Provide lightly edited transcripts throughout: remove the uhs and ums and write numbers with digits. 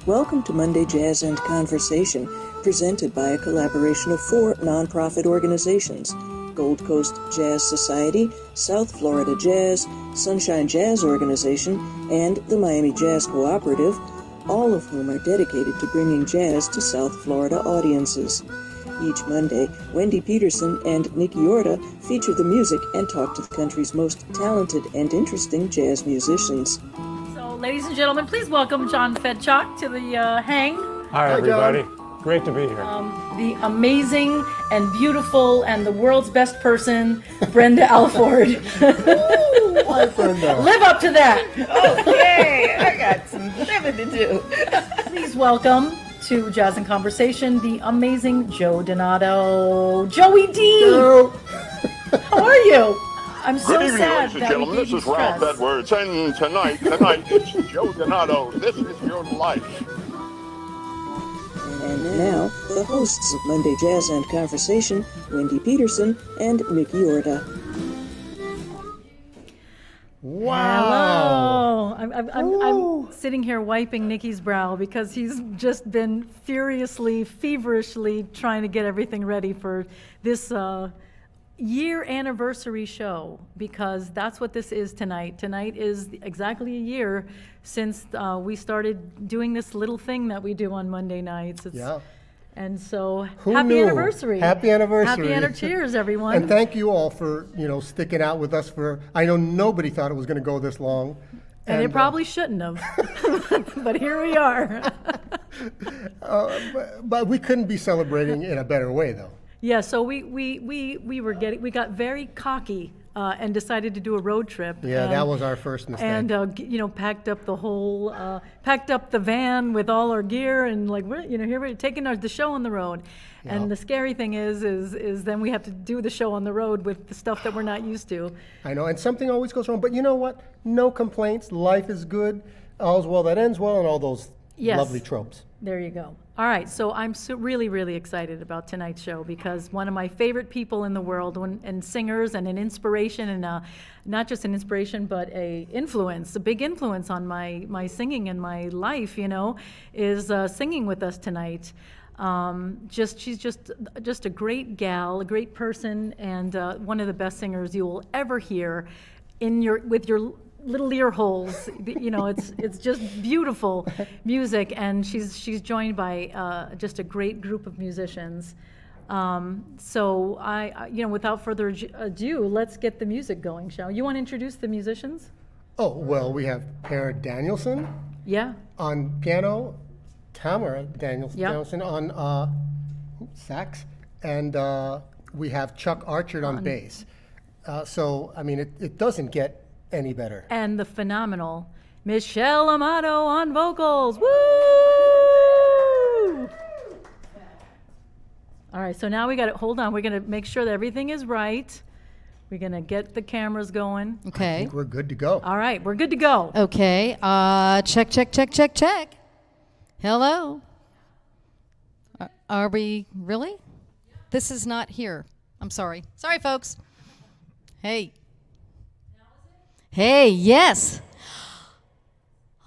Welcome to Monday Jazz and Conversation, presented by a collaboration of 4 nonprofit organizations: Gold Coast Jazz Society, South Florida Jazz, Sunshine Jazz Organization, and the Miami Jazz Cooperative, all of whom are dedicated to bringing jazz to South Florida audiences. Each Monday, Wendy Peterson and Nikki Orta feature the music and talk to the country's most talented and interesting jazz musicians. So, ladies and gentlemen, please welcome John Fedchuk to the hang. Hi, everybody. Great to be here. The amazing and beautiful and the world's best person, Brenda Alford. Hi, Brenda. Live up to that. Okay, I got some living to do. Please welcome to Jazz and Conversation the amazing Joe Donato. Joey D! Hello. How are you? I'm so Good evening, sad ladies and that gentlemen. we gave This you is Ralph stress. Edwards, and tonight it's Joe Donato. This is your life. And now, the hosts of Monday Jazz and Conversation, Wendy Peterson and Nikki Orta. Wow. Hello. I'm sitting here wiping Nikki's brow because he's just been furiously, feverishly trying to get everything ready for this year anniversary show, because that's what this is tonight. Tonight is exactly a year since we started doing this little thing that we do on Monday nights. Yeah. And so, Who happy knew? anniversary. Happy anniversary. Cheers, everyone. And thank you all for, sticking out with us for, I know nobody thought it was going to go this long. And it probably shouldn't have, but here we are. But we couldn't be celebrating in a better way, though. Yeah, so we got very cocky and decided to do a road trip. Yeah, that was our first mistake. And packed up the van with all our gear and here we're taking the show on the road. Yeah. And the scary thing is then we have to do the show on the road with the stuff that we're not used to. I know, and something always goes wrong. But you know what? No complaints. Life is good. All's well that ends well, and all those lovely tropes. There you go. All right, so I'm really, really excited about tonight's show because one of my favorite people in the world and singers and an inspiration and not just an inspiration but a big influence on my singing and my life, is singing with us tonight. She's just a great gal, a great person, and one of the best singers you will ever hear with your little ear holes. It's just beautiful music, and she's joined by just a great group of musicians. So I without further ado, let's get the music going, shall we? You want to introduce the musicians? Oh, well, we have Per Danielsson Yeah. on piano, Tamara Danielsson Yeah. on sax, and we have Chuck Archard on bass. So, I mean, it doesn't get any better. And the phenomenal Michelle Amato on vocals. Woo! All right, so now hold on. We're going to make sure that everything is right. We're going to get the cameras going. I Okay. think we're good to go. All right, we're good to go. Okay. Check. Hello. Are we really? This is not here. I'm sorry. Sorry, folks. Hey. Hey, yes.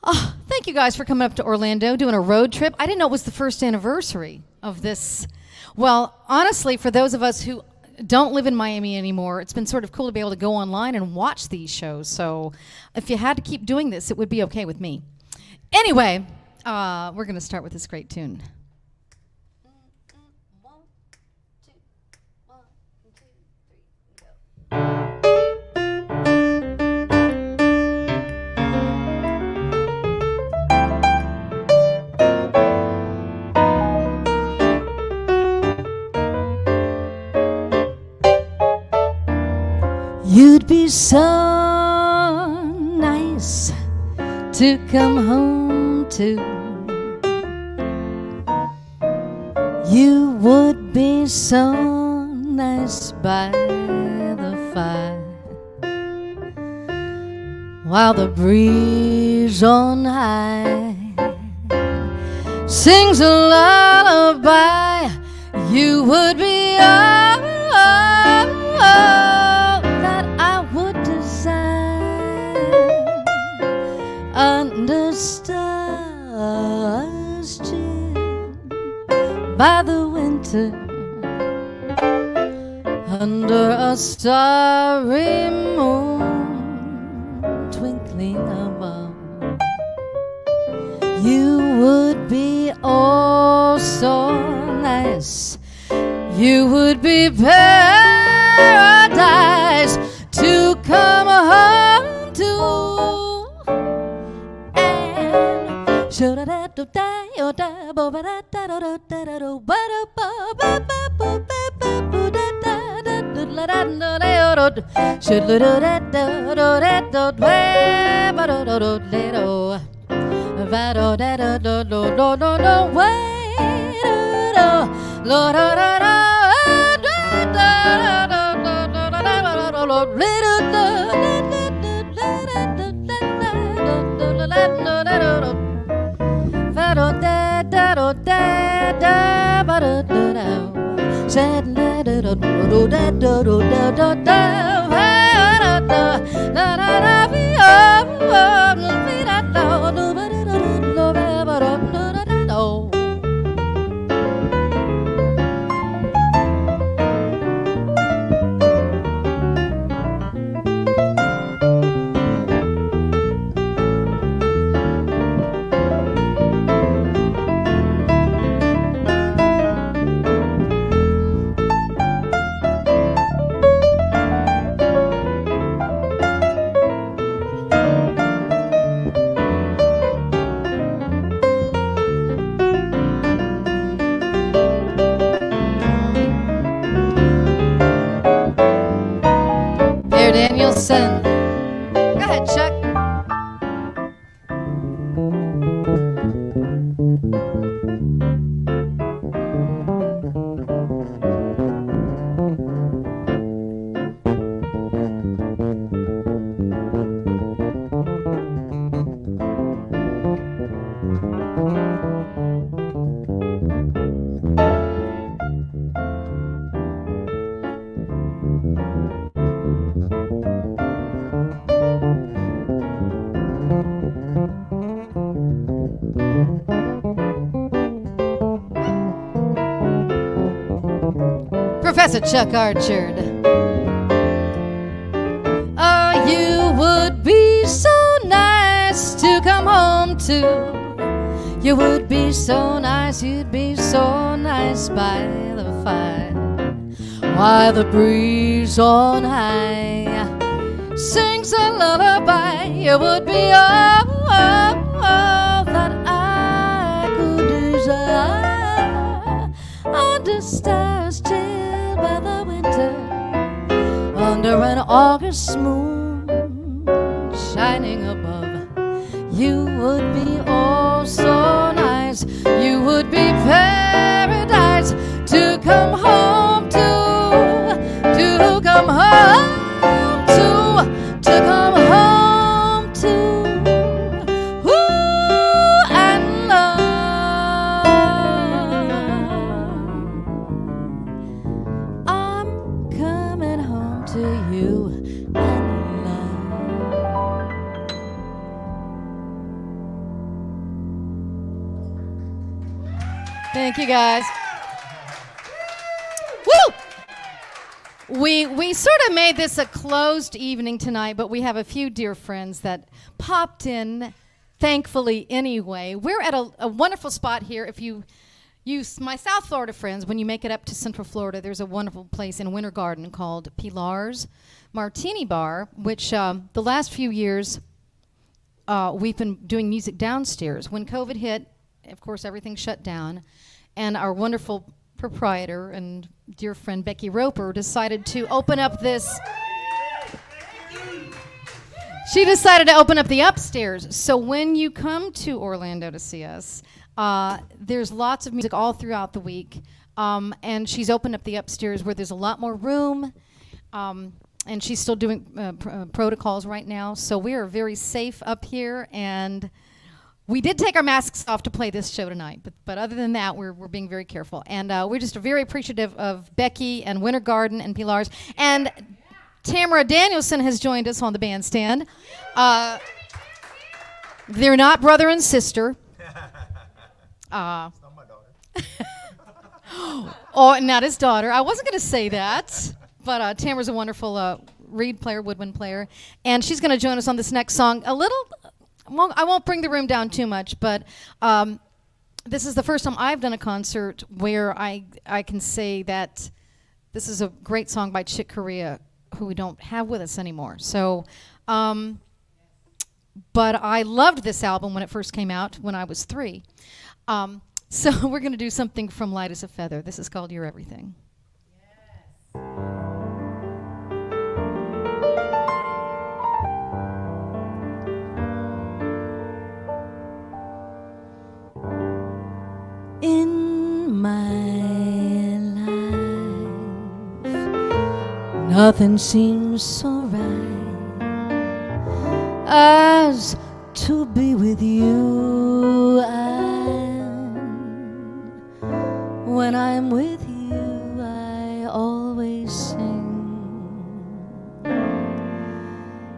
Oh, thank you guys for coming up to Orlando, doing a road trip. I didn't know it was the first anniversary of this. Well, honestly, for those of us who don't live in Miami anymore, it's been sort of cool to be able to go online and watch these shows. So if you had to keep doing this, it would be okay with me. Anyway, we're going to start with this great tune. You'd be so nice to come home to. You would be so nice by the fire, while the breeze on high sings a lullaby. You would be all that I would desire. under a starry moon twinkling above. You would be oh so nice. You would be paradise to come home to. And should I do die or die? Should Per Danielsson. Go ahead, Chuck. Professor Chuck Archard. Oh, you would be so nice to come home to. You would be so nice, you'd be so nice by the fire, while the breeze on high sings a lullaby. You would be all that I could desire, under stars chilled by the winter, under an August moon shining above. You would be oh so nice. You would be paradise to come home to come home to come home to. Ooh, and love. I'm coming home to you and love. Thank you, guys. Woo! We sort of made this a closed evening tonight, but we have a few dear friends that popped in, thankfully, anyway. We're at a wonderful spot here. If you use my South Florida friends, when you make it up to Central Florida, there's a wonderful place in Winter Garden called Pilars Martini Bar, which the last few years we've been doing music downstairs. When COVID hit, of course, everything shut down, and our wonderful proprietor and dear friend Becky Roper decided to open up this. She decided to open up the upstairs. So when you come to Orlando to see us, there's lots of music all throughout the week, and she's opened up the upstairs where there's a lot more room, and she's still doing protocols right now. So we are very safe up here, and we did take our masks off to play this show tonight, but other than that, we're being very careful. And we're just very appreciative of Becky and Winter Garden and Pilars. And Tamara Danielsson has joined us on the bandstand. They're not brother and sister. It's not my daughter. Oh, not his daughter. I wasn't going to say that, But Tamara's a wonderful reed player, woodwind player, and she's going to join us on this next song. Well, I won't bring the room down too much, but this is the first time I've done a concert where I can say that this is a great song by Chick Corea, who we don't have with us anymore. So, but I loved this album when it first came out when I was 3. So we're going to do something from Light as a Feather. This is called You're Everything. In my life, nothing seems so right as to be with you, and when I'm with you, I always sing.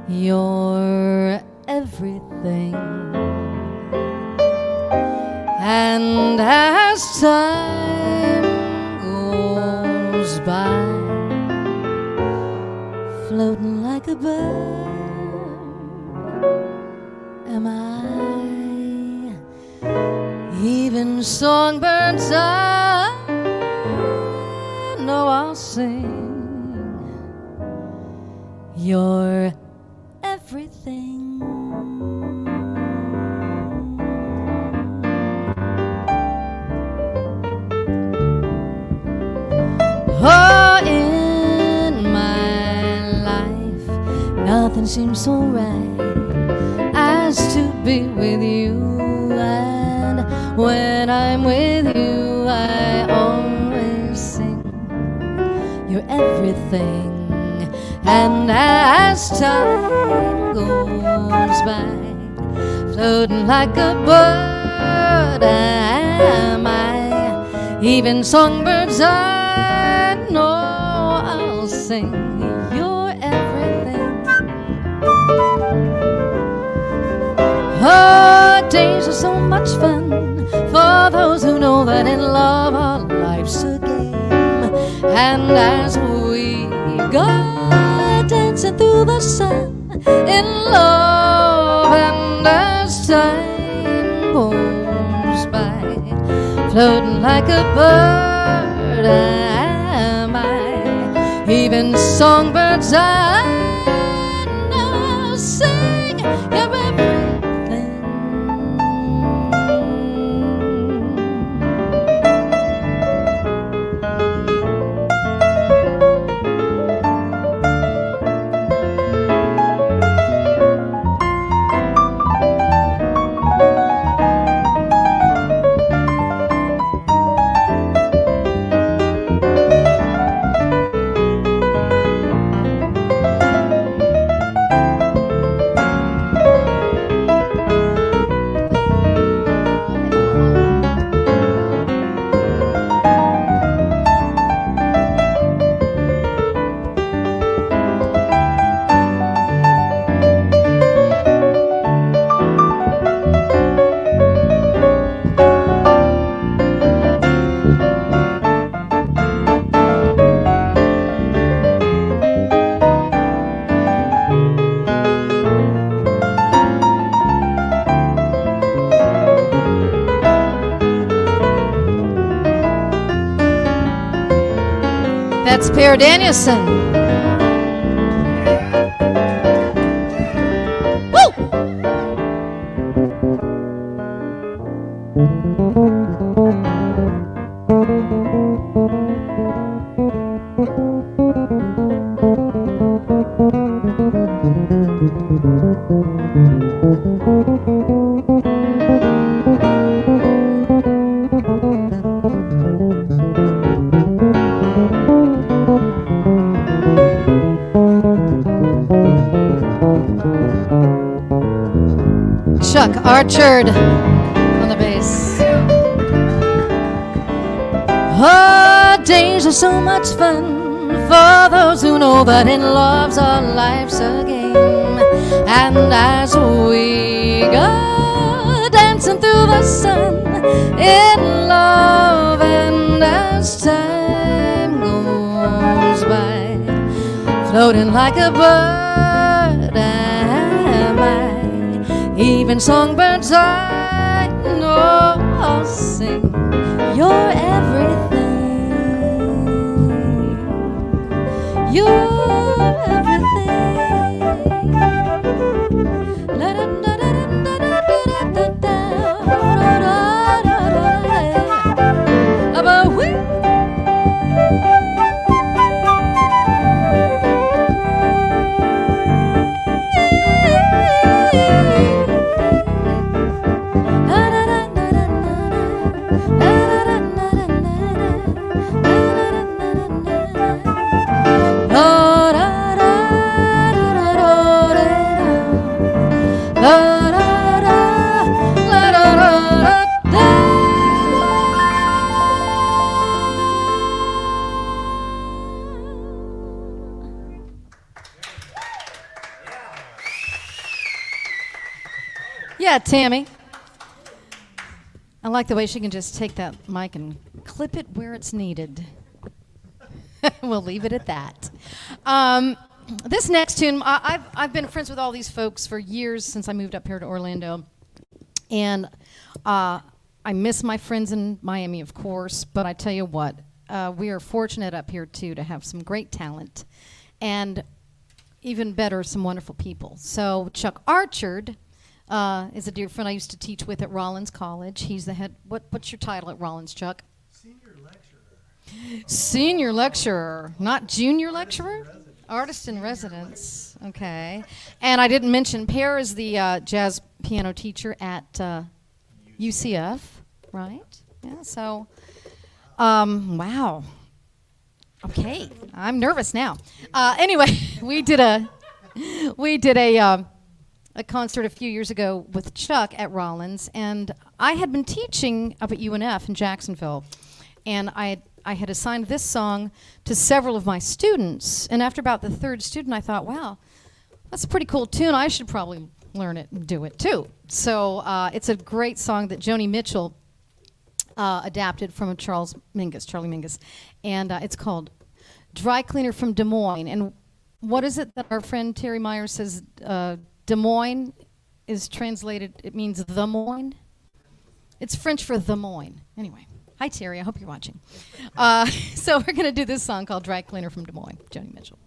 You're everything. And as time goes by, floating like a bird, am I? Even songbirds I know I'll sing. You're everything. Oh, in my life, nothing seems so right as to be with you, and when I'm with you, I always sing. You're everything, and as time goes by, floating like a bird am I. Even songbirds I know I'll sing. You're everything. Oh, days are so much fun for those who know that in love our life's a game. And as we go dancing through the sun in love, and as time goes by, floating like a bird am I. Even songbirds I know sing. You're everything. That's Per Danielsson. Woo! Chuck Archard on the bass. Oh, days are so much fun for those who know that in love's our life's a game. And as we go dancing through the sun in love, and as time goes by, floating like a bird am I. Even songbirds I know sing. You're everything. You're everything. Yeah, Tammy. I like the way she can just take that mic and clip it where it's needed. We'll leave it at that. This next tune, I've been friends with all these folks for years since I moved up here to Orlando. And I miss my friends in Miami, of course, but I tell you what, we are fortunate up here, too, to have some great talent. And even better, some wonderful people. So Chuck Archard is a dear friend I used to teach with at Rollins College. He's the head, what's your title at Rollins, Chuck? Senior lecturer. Senior lecturer, not junior lecturer? Artist in residence, okay. And I didn't mention, Per is the jazz piano teacher at UCF, right? Yeah, so, wow. Okay, I'm nervous now. Anyway, we did a concert a few years ago with Chuck at Rollins, and I had been teaching up at UNF in Jacksonville, and I had assigned this song to several of my students, and after about the third student, I thought, wow, that's a pretty cool tune. I should probably learn it and do it too. So it's a great song that Joni Mitchell adapted from Charlie Mingus, and it's called Dry Cleaner from Des Moines. And what is it that our friend Terry Myers says Des Moines is translated, it means the Moines? It's French for the Moines. Anyway, hi Terry, I hope you're watching. So we're going to do this song called Dry Cleaner from Des Moines, Joni Mitchell.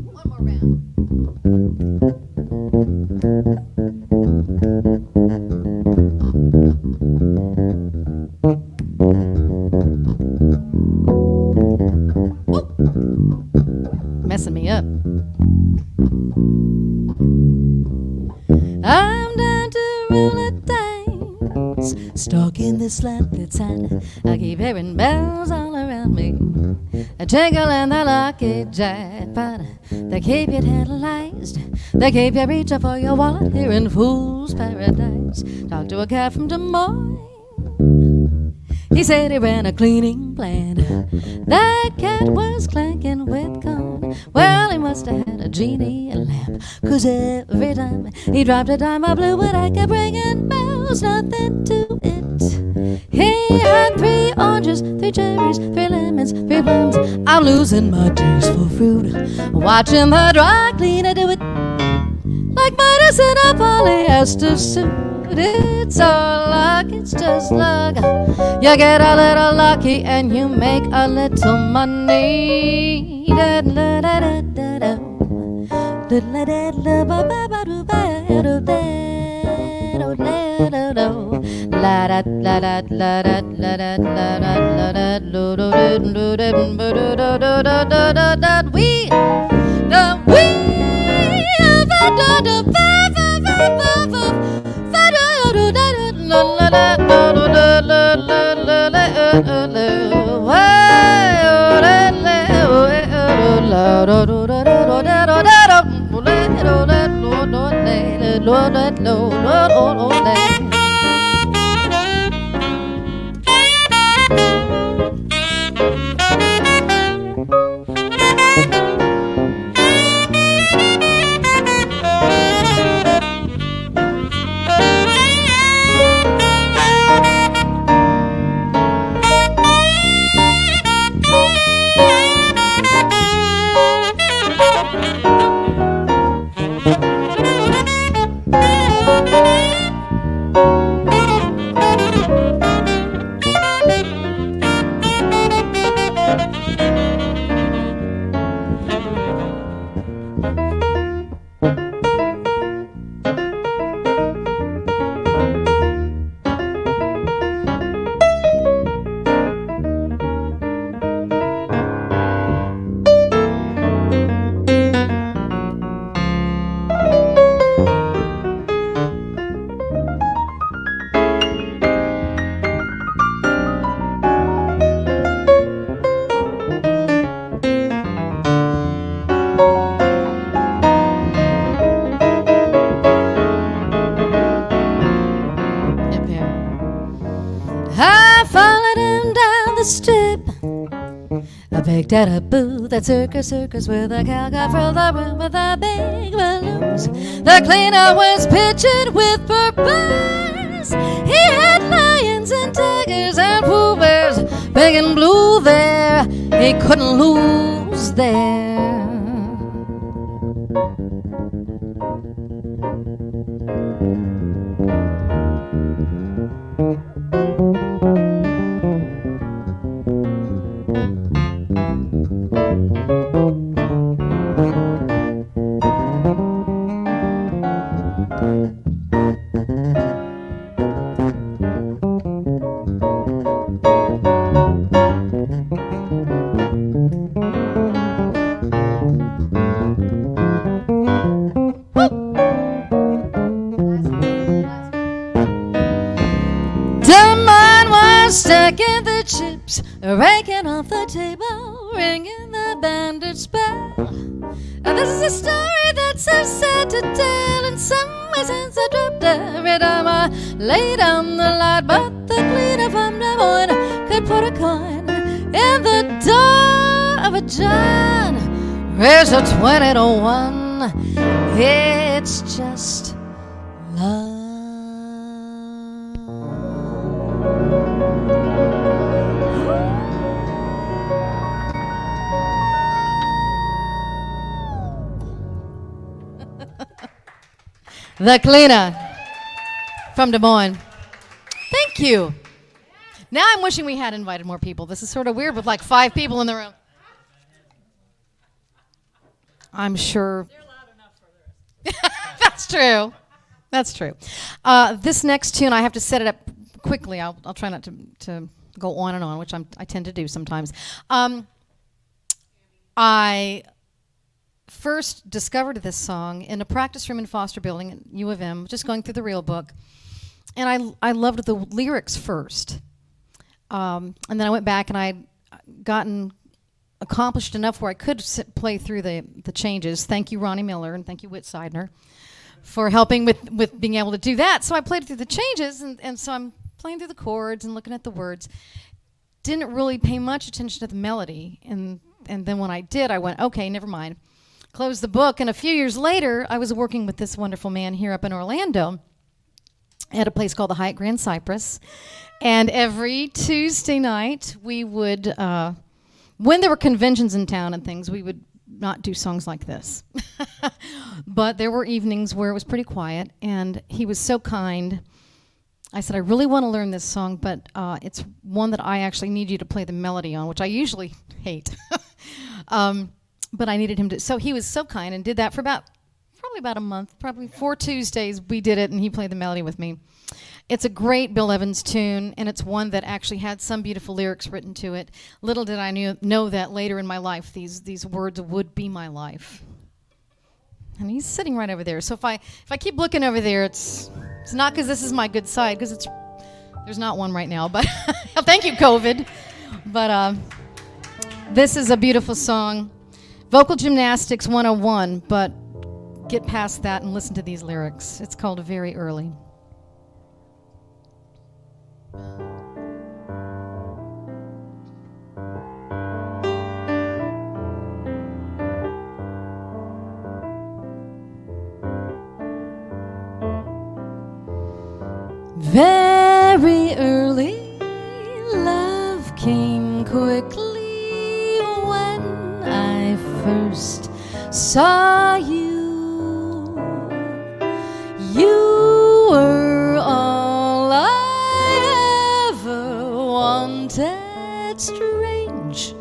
One more round. Messing me up. I'm down to roll of dice, stuck in this life that's hot. I keep hearing bells all around me, a jingle and the lucky jackpot. They keep you tantalized, they keep you reaching for your wallet here in Fool's Paradise. Talk to a cat from Des Moines. He said he ran a cleaning plant. That cat was clanking with corn. Well, he must have had a genie lamp, 'cause every time he dropped a dime, I blew it. I kept ringing bells, nothing to it. He had 3 oranges, 3 cherries, 3 lemons, 3 plums. I'm losing my taste for fruit, watching the dry cleaner do it like Midas in a polyester suit. It's all luck, it's just luck. You get a little lucky and you make a little money. Da da da da da da. Da da da da ba ba ba do ba do da do da do do. La da la da la da la da la da la da do do do do do do do do do do. We da do do ba ba ba ba ba. Picked at a booth at circus with a cowguy for the room with the big balloons. The cleaner was pictured with purpose. He had lions and tigers and pooh bears, big and blue there. He couldn't lose there. Stacking the chips, raking off the table, ringing the bandage bell. Now this is a story that's so sad to tell. In some ways it's a drop every time I lay down the light, but the cleaner from Des Moines could put a coin in the door of a John. Here's a 20 to 1. It's just love. The cleaner from Des Moines. Thank you. Now I'm wishing we had invited more people. This is sort of weird with like 5 people in the room. I'm sure. They're loud enough for the rest. That's true. That's true. This next tune, I have to set it up quickly. I'll try not to go on and on, which I tend to do sometimes. I first discovered this song in a practice room in Foster Building at U of M, just going through the real book. And I loved the lyrics first. And then I went back and I'd gotten accomplished enough where I could play through the changes. Thank you, Ronnie Miller, and thank you, Whit Seidner, for helping with being able to do that. So I played through the changes, and so I'm playing through the chords and looking at the words. Didn't really pay much attention to the melody. And then when I did, I went, okay, never mind. Closed the book, and a few years later, I was working with this wonderful man here up in Orlando at a place called the Hyatt Grand Cypress. And every Tuesday night, we would, when there were conventions in town and things, we would not do songs like this. But there were evenings where it was pretty quiet, and he was so kind. I said, I really want to learn this song, but it's one that I actually need you to play the melody on, which I usually hate. But I needed him to. So he was so kind and did that for probably about a month, probably 4 Tuesdays we did it, and he played the melody with me. It's a great Bill Evans tune, and it's one that actually had some beautiful lyrics written to it. Little did I know that later in my life, these words would be my life. And he's sitting right over there. So if I keep looking over there, it's not because this is my good side, because there's not one right now. But thank you, COVID. But this is a beautiful song. Vocal Gymnastics 101, but get past that and listen to these lyrics. It's called Very Early. Very early, love came quickly when I first saw you. You were all I ever wanted. Strange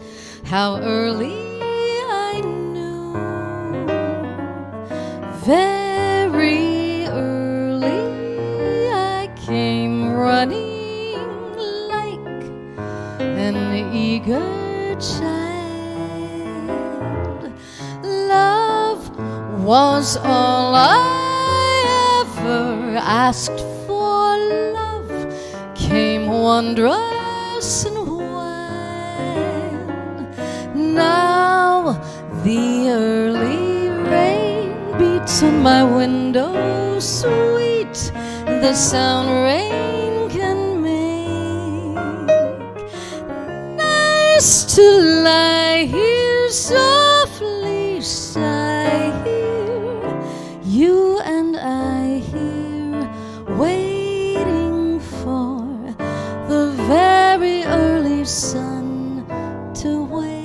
how early I knew. Very early I came running like an eager child. Love was all I ever asked for. Love came wondrous and wild. Now the early rain beats on my window, sweet the sound rain can make. Nice to lie here softly sigh here, you and I here, waiting for the very early sun to wake.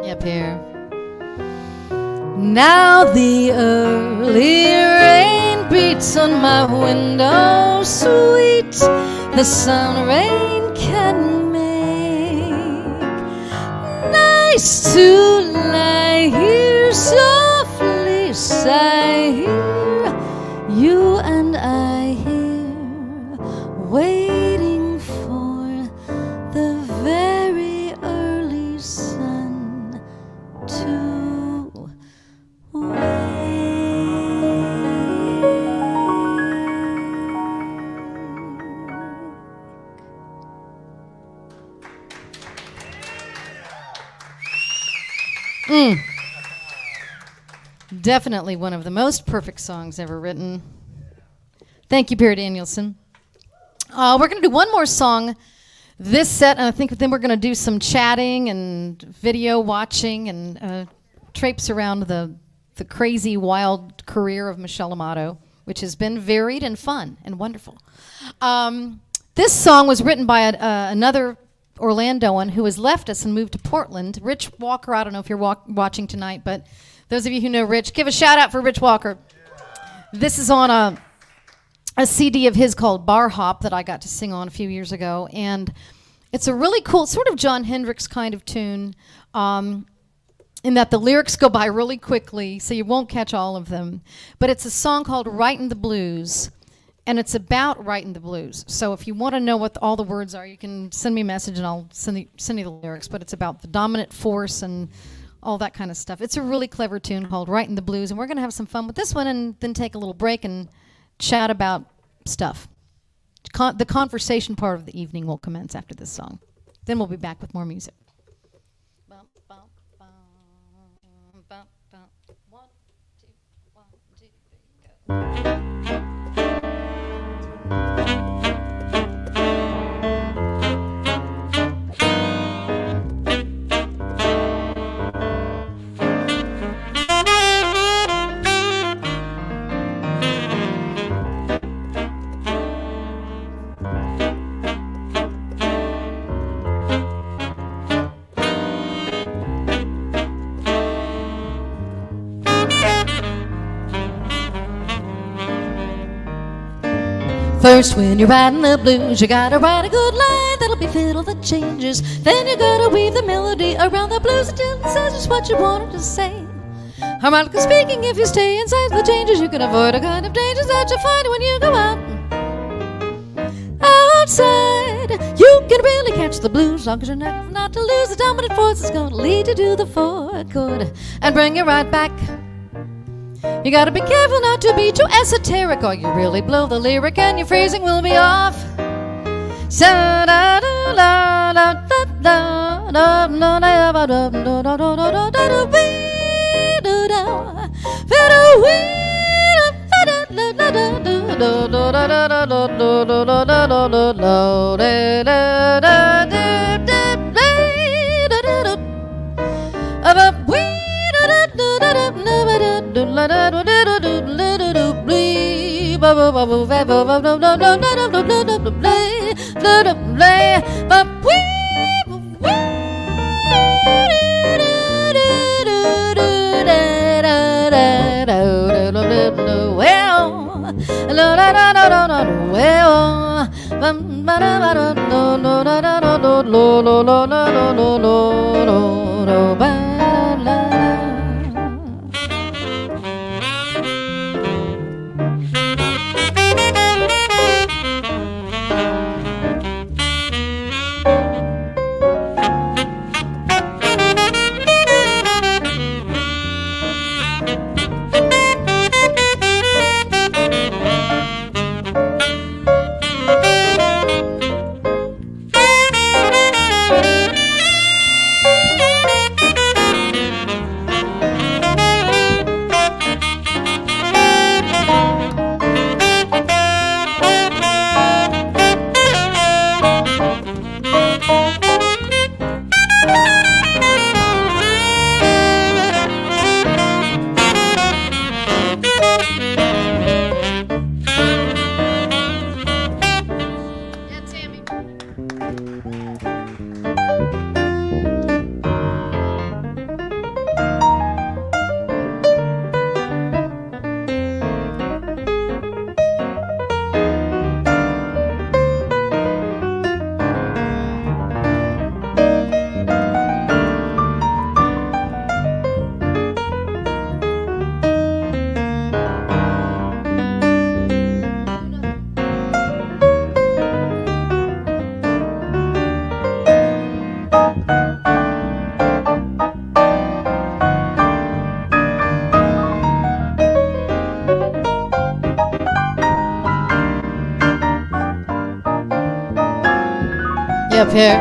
Yep, here. Now the early rain beats on my window, sweet the sound rain can make. Nice to lie here softly sigh here, you and I here, waiting for the very early sun to wake. Definitely one of the most perfect songs ever written. Thank you, Per Danielsson. We're going to do one more song this set, and I think then we're going to do some chatting and video watching and traipse around the crazy, wild career of Michelle Amato, which has been varied and fun and wonderful. This song was written by another Orlandoan who has left us and moved to Portland. Rich Walker, I don't know if you're watching tonight, but those of you who know Rich, give a shout out for Rich Walker. This is on a CD of his called Bar Hop that I got to sing on a few years ago, and it's a really cool, sort of Jon Hendricks kind of tune, in that the lyrics go by really quickly, so you won't catch all of them. But it's a song called Writin' the Blues, and it's about writing the blues. So if you want to know what all the words are, you can send me a message and I'll send you the lyrics. But it's about the dominant force and all that kind of stuff. It's a really clever tune called Writin' the Blues, and we're going to have some fun with this one and then take a little break and chat about stuff. The conversation part of the evening will commence after this song. Then we'll be back with more music. Bum, bum, bum, bum, bum. 1, 2, 1, 2, 3, go. First, when you're writing the blues, you gotta write a good line that'll be filled with the changes. Then you gotta weave the melody around the blues until it says just what you wanted to say. Harmonically speaking, if you stay inside the changes, you can avoid a kind of dangers that you find when you go out. outside. You can really catch the blues, long as you're not to lose. The dominant force is gonna lead you to the fourth chord and bring you right back. You gotta be careful not to be too esoteric, or you really blow the lyric and your phrasing will be off. Up here.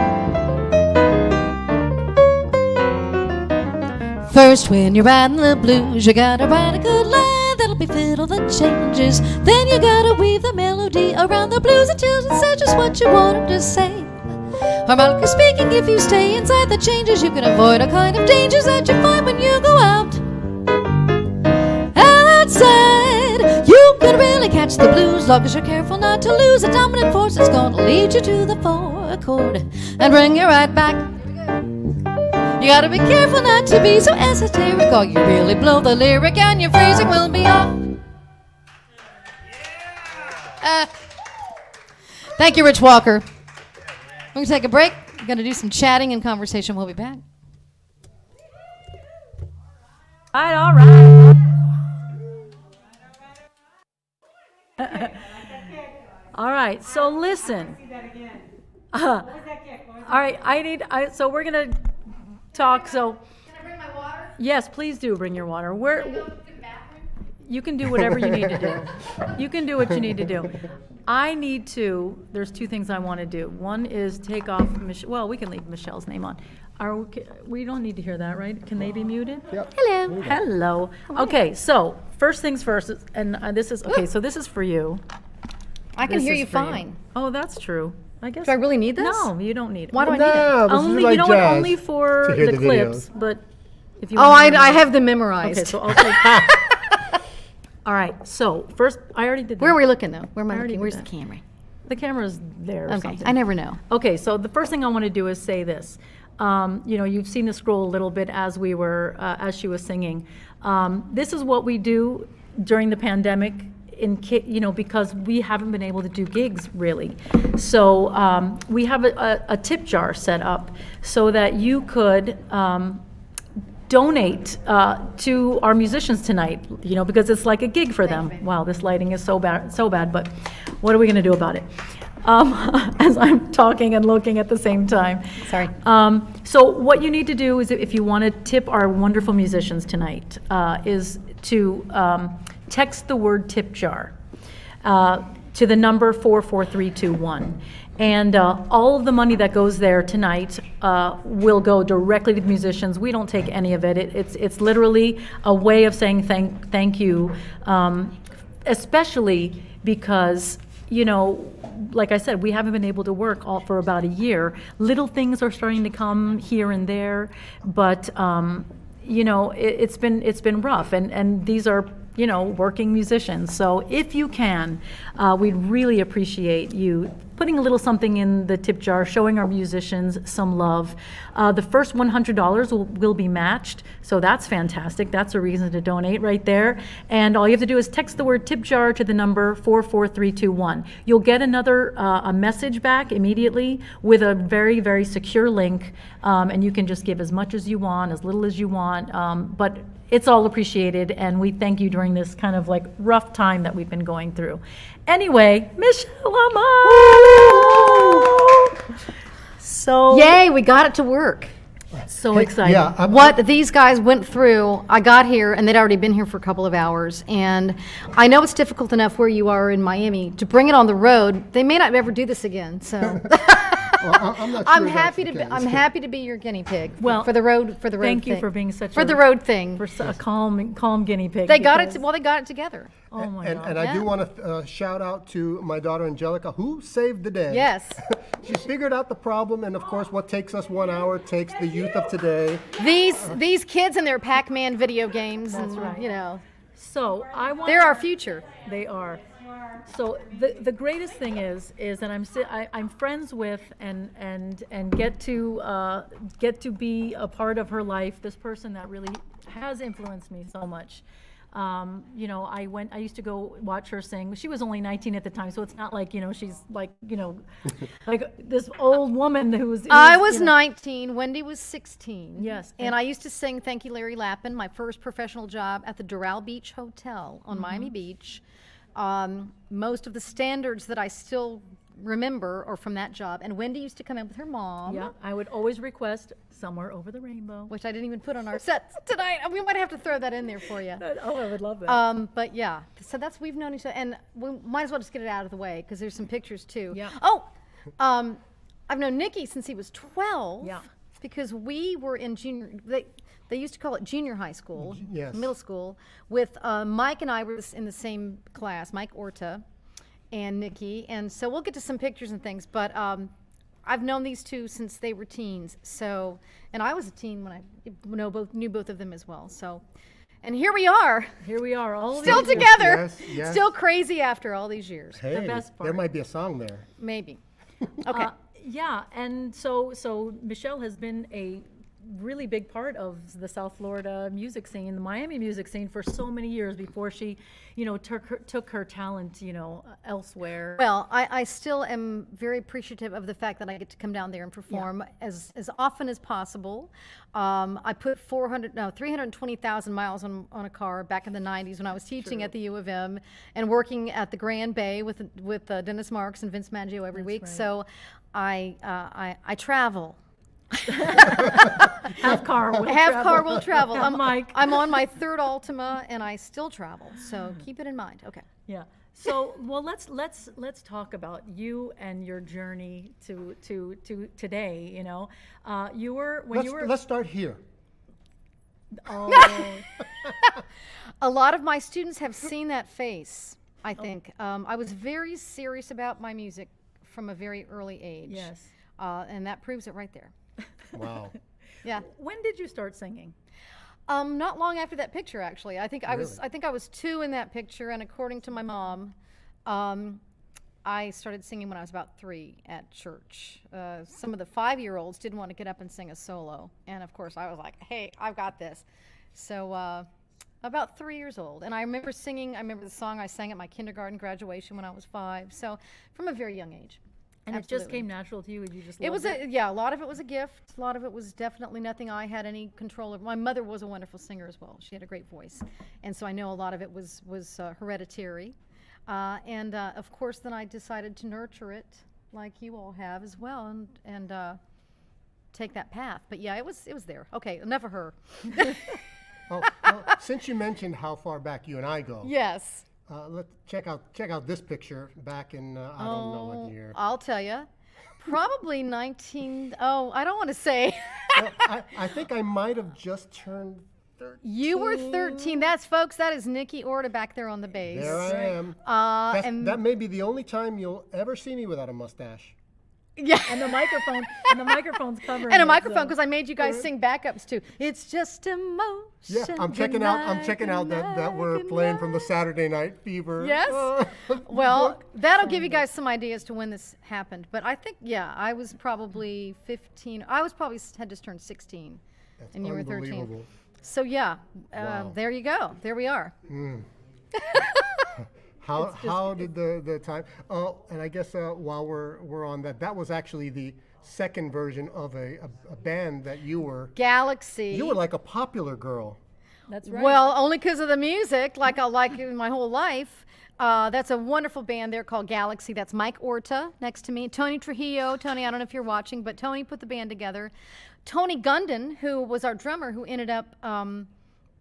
First, when you're writing the blues, you gotta write a good line that'll be fiddle that changes. Then you gotta weave the melody around the blues until it says just what you want it to say. Harmonically speaking, if you stay inside the changes, you can avoid a kind of dangers that you find when you go out. Outside, you can really catch the blues, long as you're careful not to lose. A dominant force is gonna lead you to the fourth chord and bring you right back. You gotta be careful not to be so esoteric, or you really blow the lyric and your phrasing will be off. Thank you, Rich Walker. We're gonna take a break. We're gonna do some chatting and conversation. We'll be back. All right. All right, so listen. All right, so we're going to talk, so. Can I bring my water? Yes, please do bring your water. You can do whatever you need to do. You can do what you need to do. There's two things I want to do. One is take off, well, we can leave Michelle's name on. We don't need to hear that, right? Can they be muted? Yep. Hello. Hello. Okay, so first things first, and this is for you. I can This hear is you for fine. Oh, that's true. I guess. Do I really need this? No, you don't need it. Why do I need it? No, this is Only, like you know what, jazz only for to hear the the clips, videos. but if you Oh, want to I have them memorized. Okay, so I'll take. All right, so first, I already did that. Where are we looking, though? Where am I I already looking? did Where's that. the camera? The camera's there or Okay, something. I never know. Okay, so the first thing I want to do is say this. You've seen the scroll a little bit as as she was singing. This is what we do during the pandemic, because we haven't been able to do gigs really. So we have a tip jar set up so that you could donate to our musicians tonight, because it's like a gig for them. Wow, this lighting is so bad, but what are we going to do about it? as I'm talking and looking at the same time. Sorry. So what you need to do is, if you want to tip our wonderful musicians tonight, is to text the word tip jar to the number 44321. And all of the money that goes there tonight will go directly to the musicians. We don't take any of it. It's literally a way of saying thank you, especially because, you know, like I said, we haven't been able to work all for about a year. Little things are starting to come here and there, but you know, it's been rough, and these are, you know, working musicians. So if you can, we'd really appreciate you putting a little something in the tip jar, showing our musicians some love. The first $100 will be matched, so that's fantastic. That's a reason to donate right there. And all you have to do is text the word tip jar to the number 44321. You'll get another a message back immediately with a very, very secure link, and you can just give as much as you want, as little as you want, but it's all appreciated, and we thank you during this kind of like rough time that we've been going through. Anyway, Michelle Amato! So Yay, we got it to work. so excited. Yeah, What these guys went through, I got here and they'd already been here for a couple of hours. And I know it's difficult enough where you are in Miami to bring it on the road. They may not ever do this again, so. Well, I'm not sure I'm that's happy the to be, case. I'm happy to be your guinea pig. Well, for the road Thank you thing. for being such For a, the road thing. for a calm guinea pig. They got it. because- Well, they got it together. Oh my And, God. and I do Yeah. want to shout out to my daughter Angelica, who saved the day. Yes. She figured out the problem, and of course, what takes us 1 hour takes the youth of today. These kids and their Pac-Man video games, That's and right. you know, So I want. they're our future. They are. So the greatest thing is that I'm friends with and get to be a part of her life. This person that really has influenced me so much. You know, I used to go watch her sing. She was only 19 at the time, so it's not like, you know, she's like, you know, like this old woman who's. I was you know, 19. Wendy was 16. Yes, And I used to sing "Thank You, Larry Lappin," my first professional job at the Doral Beach Hotel on Miami Beach. Most of the standards that I still remember are from that job. And Wendy used to come in with her mom. Yeah, I would always request "Somewhere Over the Rainbow." Which I didn't even put on our set tonight. We might have to throw that in there for you. Oh, I would love that. But yeah, so we've known each other, and we might as well just get it out of the way because there's some pictures too. Yeah. Oh, I've known Nikki since he was 12. Yeah. Because we were in junior. They used to call it junior high school, Yes. middle school. With Mike and I were in the same class, Mike Orta, and Nikki, and so we'll get to some pictures and things. But I've known these two since they were teens. So, and I was a teen when I knew both of them as well. So, and here we are, Here we are, all still these years. together, Yes, yes. still crazy after all these years. Hey, best there part. might be a song there. Maybe. Okay. Yeah, and so Michelle has been a really big part of the South Florida music scene, the Miami music scene, for so many years before she, you know, took her talent, you know, elsewhere. Well, I still am very appreciative of the fact that I get to come down there and perform as often as possible. I put 320,000 miles on a car back in the 90s when I was teaching at the U of M and working at the Grand Bay with Dennis Marks and Vince Maggio every week. right. So I travel. Half car will Travel. Mike. I'm on my third Altima and I still travel. So keep it in mind. Okay. Yeah. So, well, let's talk about you and your journey to today. You know, you were Let's start here. oh, A lot of my students have seen that face, I think. I was very serious about my music from a very early age. yes. And that proves it right there. Wow. Yeah. When did you start singing? Not long after that picture, actually. I think I was 2 in that picture, and according to my mom, I started singing when I was about 3 at church. Some of the 5-year-olds didn't want to get up and sing a solo, and of course I was like, "Hey, I've got this." So about 3 years old, and I remember the song I sang at my kindergarten graduation when I was 5. So from a very young age. And it just Absolutely. came natural to you, and you just It was loved a lot of it was a gift. A lot of it was definitely nothing I had any control over. My mother was a wonderful singer as well. She had a great voice, and so I know a lot of it was hereditary. And of course, then I decided to nurture it like you all have as well, and take that path. But yeah, it was there. Okay, enough of her. Well, since you mentioned how far back you and I go, Yes. let's check out this picture back in I don't know what year. I'll tell you. Probably 19. Oh, I don't want to say. I think I might have just turned 13. You were 13. Folks, that is Nikki Orta back there on the bass. There I am. And That may be the only time you'll ever see me without a mustache. yeah. And the microphone's covering And a it, microphone, so- because I made you guys sing backups too. It's just emotion. Yeah, I'm checking out that we're playing from the Saturday Night Fever. Yes. Well, that'll give you guys some ideas to when this happened. But I think, yeah, I was probably 15. I was probably had just turned 16, That's and you were 13. unbelievable. So yeah, Wow. there you go. There we are. How did the time? Oh, and I guess while we're on that was actually the second version of a band that you were. Galaxy. You were like a popular girl. That's right. Well, only because of the music, like I like it my whole life. That's a wonderful band there called Galaxy. That's Mike Orta next to me. Tony Trujillo. Tony, I don't know if you're watching, but Tony put the band together. Tony Gundon, who was our drummer, who ended up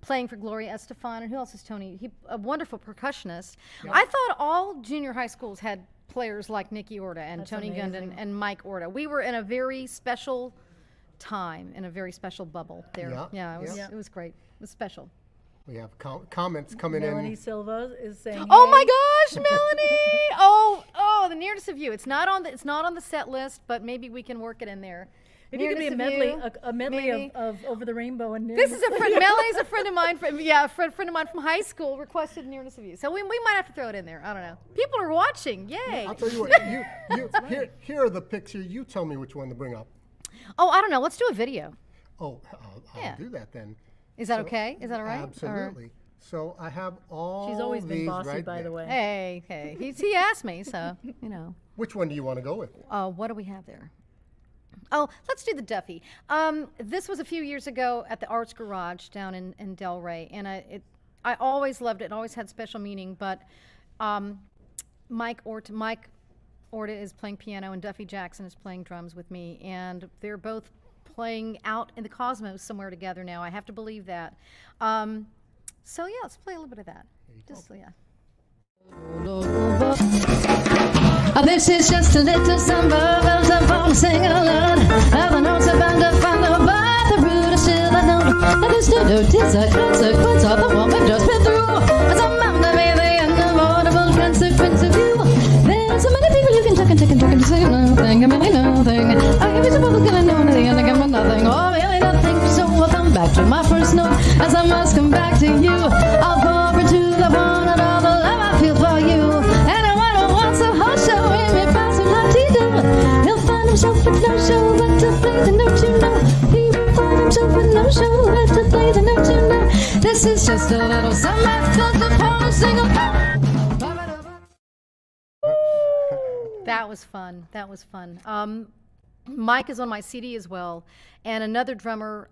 playing for Gloria Estefan. And who else is Tony? A wonderful percussionist. I thought all junior high schools had players like Nikki Orta and That's Tony amazing. Gundon and Mike Orta. We were in a very special time, in a very special bubble there. Yeah, It was great. It was special. We have comments coming Melanie in. Silva is saying, Oh hey. my gosh, Melanie! Oh, the nearness of you. It's not on the set list, but maybe we can work it in there. Maybe it could be a Nearness of medley, you, a medley maybe. of Over the Rainbow and This is a friend. Melanie's a friend of mine. A friend of mine from high school requested Nearness of You, so we might have to throw it in there. I don't know. People are watching. Yay! I'll tell you what. Here are the pictures. You tell me which one to bring up. Oh, I don't know. Let's do a video. Oh, I'll Yeah. do that then. Is that okay? Is that all right? Or- Absolutely. So I have all. She's always been these bossy, right by the there. way. Hey. He asked me, so you know. Which one do you want to go with? What do we have there? Oh, let's do the Duffy. This was a few years ago at the Arts Garage down in Delray, and I always loved it. It always had special meaning. But Mike Orta is playing piano, and Duffy Jackson is playing drums with me, and they're both playing out in the cosmos somewhere together now. I have to believe that. So yeah, let's play a little bit of that. Just yeah. This is just a little samba, bells I want to sing aloud. The notes are bound to follow, but the root is still unknown. Understood, it's a consequence of the one we've just been through. As a man to be the unavoidable consequence of you. There's so many people you can check to say nothing, really nothing. I give you some other gonna know anything, and I get nothing, oh really nothing. So I'll come back to my first note, as I must come back to you. I'll pour into the one and all the love I feel for you. Anyone who wants a whole show in me, pass him like he'll find himself with no show but to play the note, you know. He will find himself with no show but to play the note, you know. This is just a little something for the power single. That was fun. That was fun. Mike is on my CD as well, and another drummer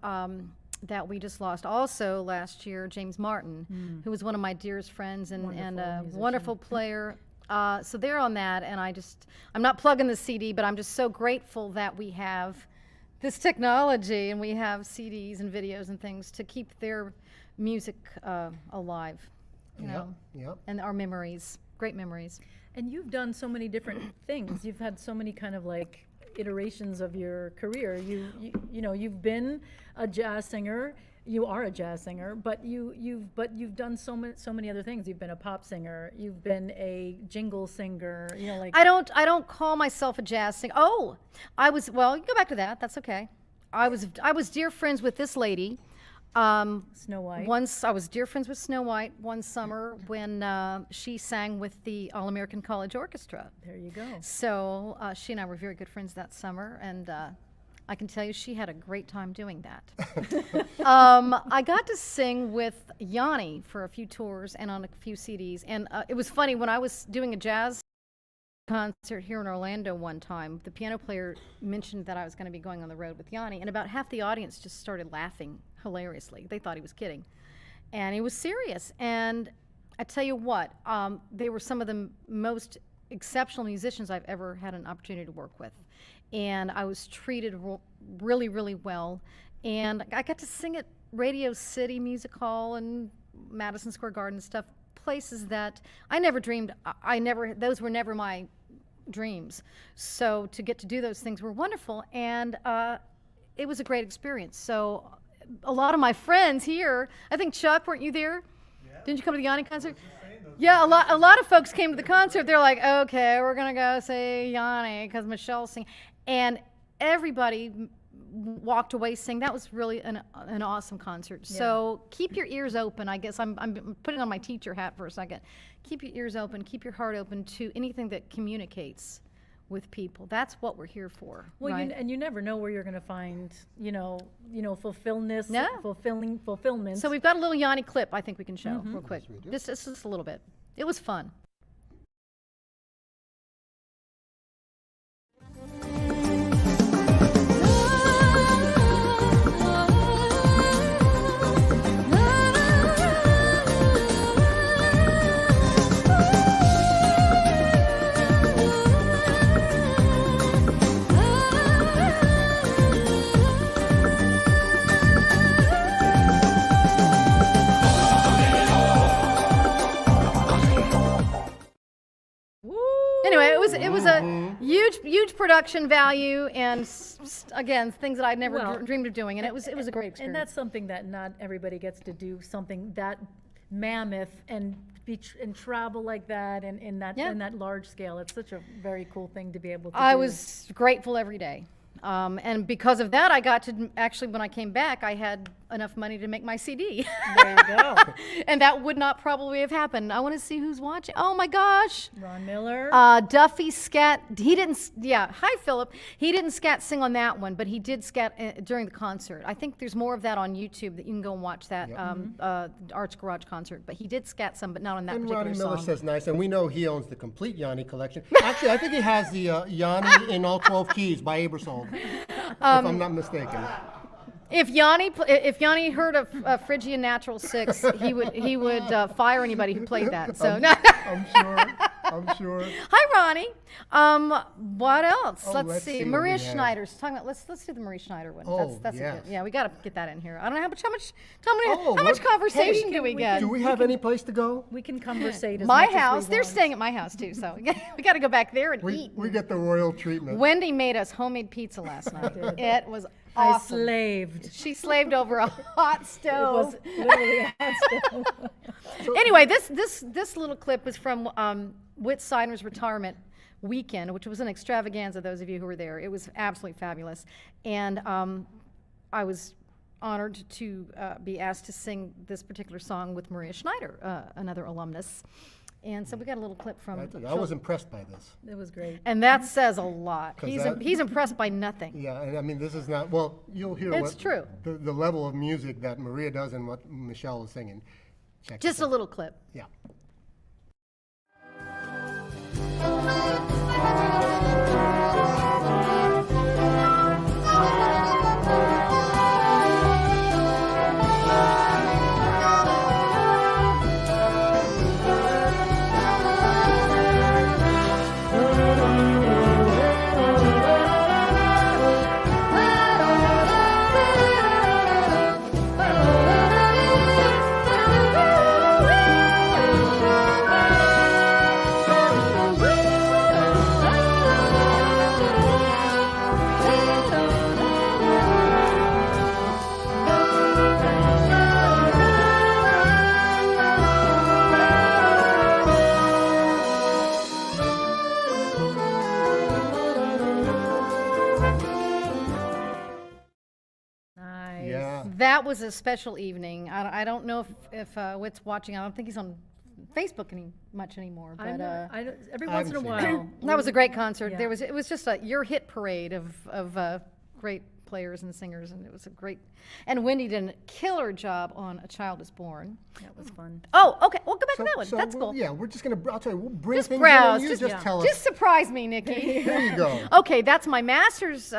that we just lost also last year, James Martin, who was one of my dearest friends and a wonderful player. So they're on that, and I'm not plugging the CD, but I'm just so grateful that we have this technology and we have CDs and videos and things to keep their music alive, you know, and our memories, great memories. And you've done so many different things. You've had so many kind of like iterations of your career. You've been a jazz singer. You are a jazz singer, but you've done so many other things. You've been a pop singer. You've been a jingle singer. I don't call myself a jazz singer. Oh, you can go back to that. That's okay. I was dear friends with this lady. Snow White. Once I was dear friends with Snow White one summer when she sang with the All-American College Orchestra. There you go. So she and I were very good friends that summer, and I can tell you she had a great time doing that. I got to sing with Yanni for a few tours and on a few CDs, and it was funny when I was doing a jazz concert here in Orlando one time. The piano player mentioned that I was going to be going on the road with Yanni, and about half the audience just started laughing hilariously. They thought he was kidding, and he was serious. And I tell you what, they were some of the most exceptional musicians I've ever had an opportunity to work with. And I was treated really, really well. And I got to sing at Radio City Music Hall and Madison Square Garden and stuff, places that I never dreamed, those were never my dreams. So to get to do those things were wonderful, and it was a great experience. So a lot of my friends here, I think Chuck, weren't you there? Yeah. Didn't you come to the Yanni concert? Yeah, a lot of folks came to the concert. They're like, okay, we're gonna go see Yanni because Michelle's singing, and everybody walked away saying that was really an awesome concert. Yeah. So keep your ears open. I guess I'm putting on my teacher hat for a second. Keep your ears open, keep your heart open to anything that communicates with people. That's what we're here for. Well, right? and you never know where you're going to find, fulfillment. So we've got a little Yanni clip I think we can show real quick. Just a little bit. It was fun. Anyway, it was a huge production value, and again, things that I'd never dreamed of doing, and it was a great experience. And that's something that not everybody gets to do, something that mammoth and travel like that, and in that large scale. It's such a very cool thing to be able to do. I was grateful every day. And because of that, I got to actually, when I came back, I had enough money to make my CD. There you go. And that would not probably have happened. I want to see who's watching. Oh my gosh. Ron Miller. Duffy scat. He didn't. Yeah. Hi, Philip. He didn't scat sing on that one, but he did scat during the concert. I think there's more of that on YouTube that you can go and watch that Arts Garage concert. But he did scat some, but not on that particular Ronnie song. Miller says nice, and we know he owns the complete Yanni collection. Actually, I think he has the Yanni in all 12 keys by Aebersold, if I'm not mistaken. If Yanni heard of Phrygian Natural 6, he would fire anybody who played that. So I'm sure. Hi, Ronnie. What else? Let's see. see Maria what we have. Schneider's talking about. Let's do the Maria Schneider one. Oh, that's yes. a good. Yeah, we got to get that in here. I don't know how much conversation do we get? Do we have any place to go? We can conversate as My much as house. we They're want. staying at my house too, so we got to go back there and eat. We get the royal treatment. Wendy made us homemade pizza last night. It was I awesome. slaved. She slaved over a hot stove. It was literally a hot stove. Anyway, this little clip is from Whit Seiner's retirement weekend, which was an extravaganza, those of you who were there. It was absolutely fabulous. And I was honored to be asked to sing this particular song with Maria Schneider, another alumnus. And so we got a little clip from... I was impressed by this. It was great. And that says a lot. 'Cause He's impressed by nothing. Yeah, and I mean, this is not, well, you'll hear It's true. The level of music that Maria does and what Michelle is singing. Check Just this a out. little clip. Yeah. That was a special evening. I don't know if Whit's watching. I don't think he's on Facebook much anymore. But every once in a while. That was a great concert. Yeah. It was just your hit parade of great players and singers, and it was a great. And Wendy did a killer job on A Child Is Born. That was fun. Oh, okay. We'll go back to that one. That's cool. Yeah, we're just gonna. I'll tell you, we'll bring Just things browse. in. You just tell us. Just surprise me, Nikki. There you go. Okay, that's my master's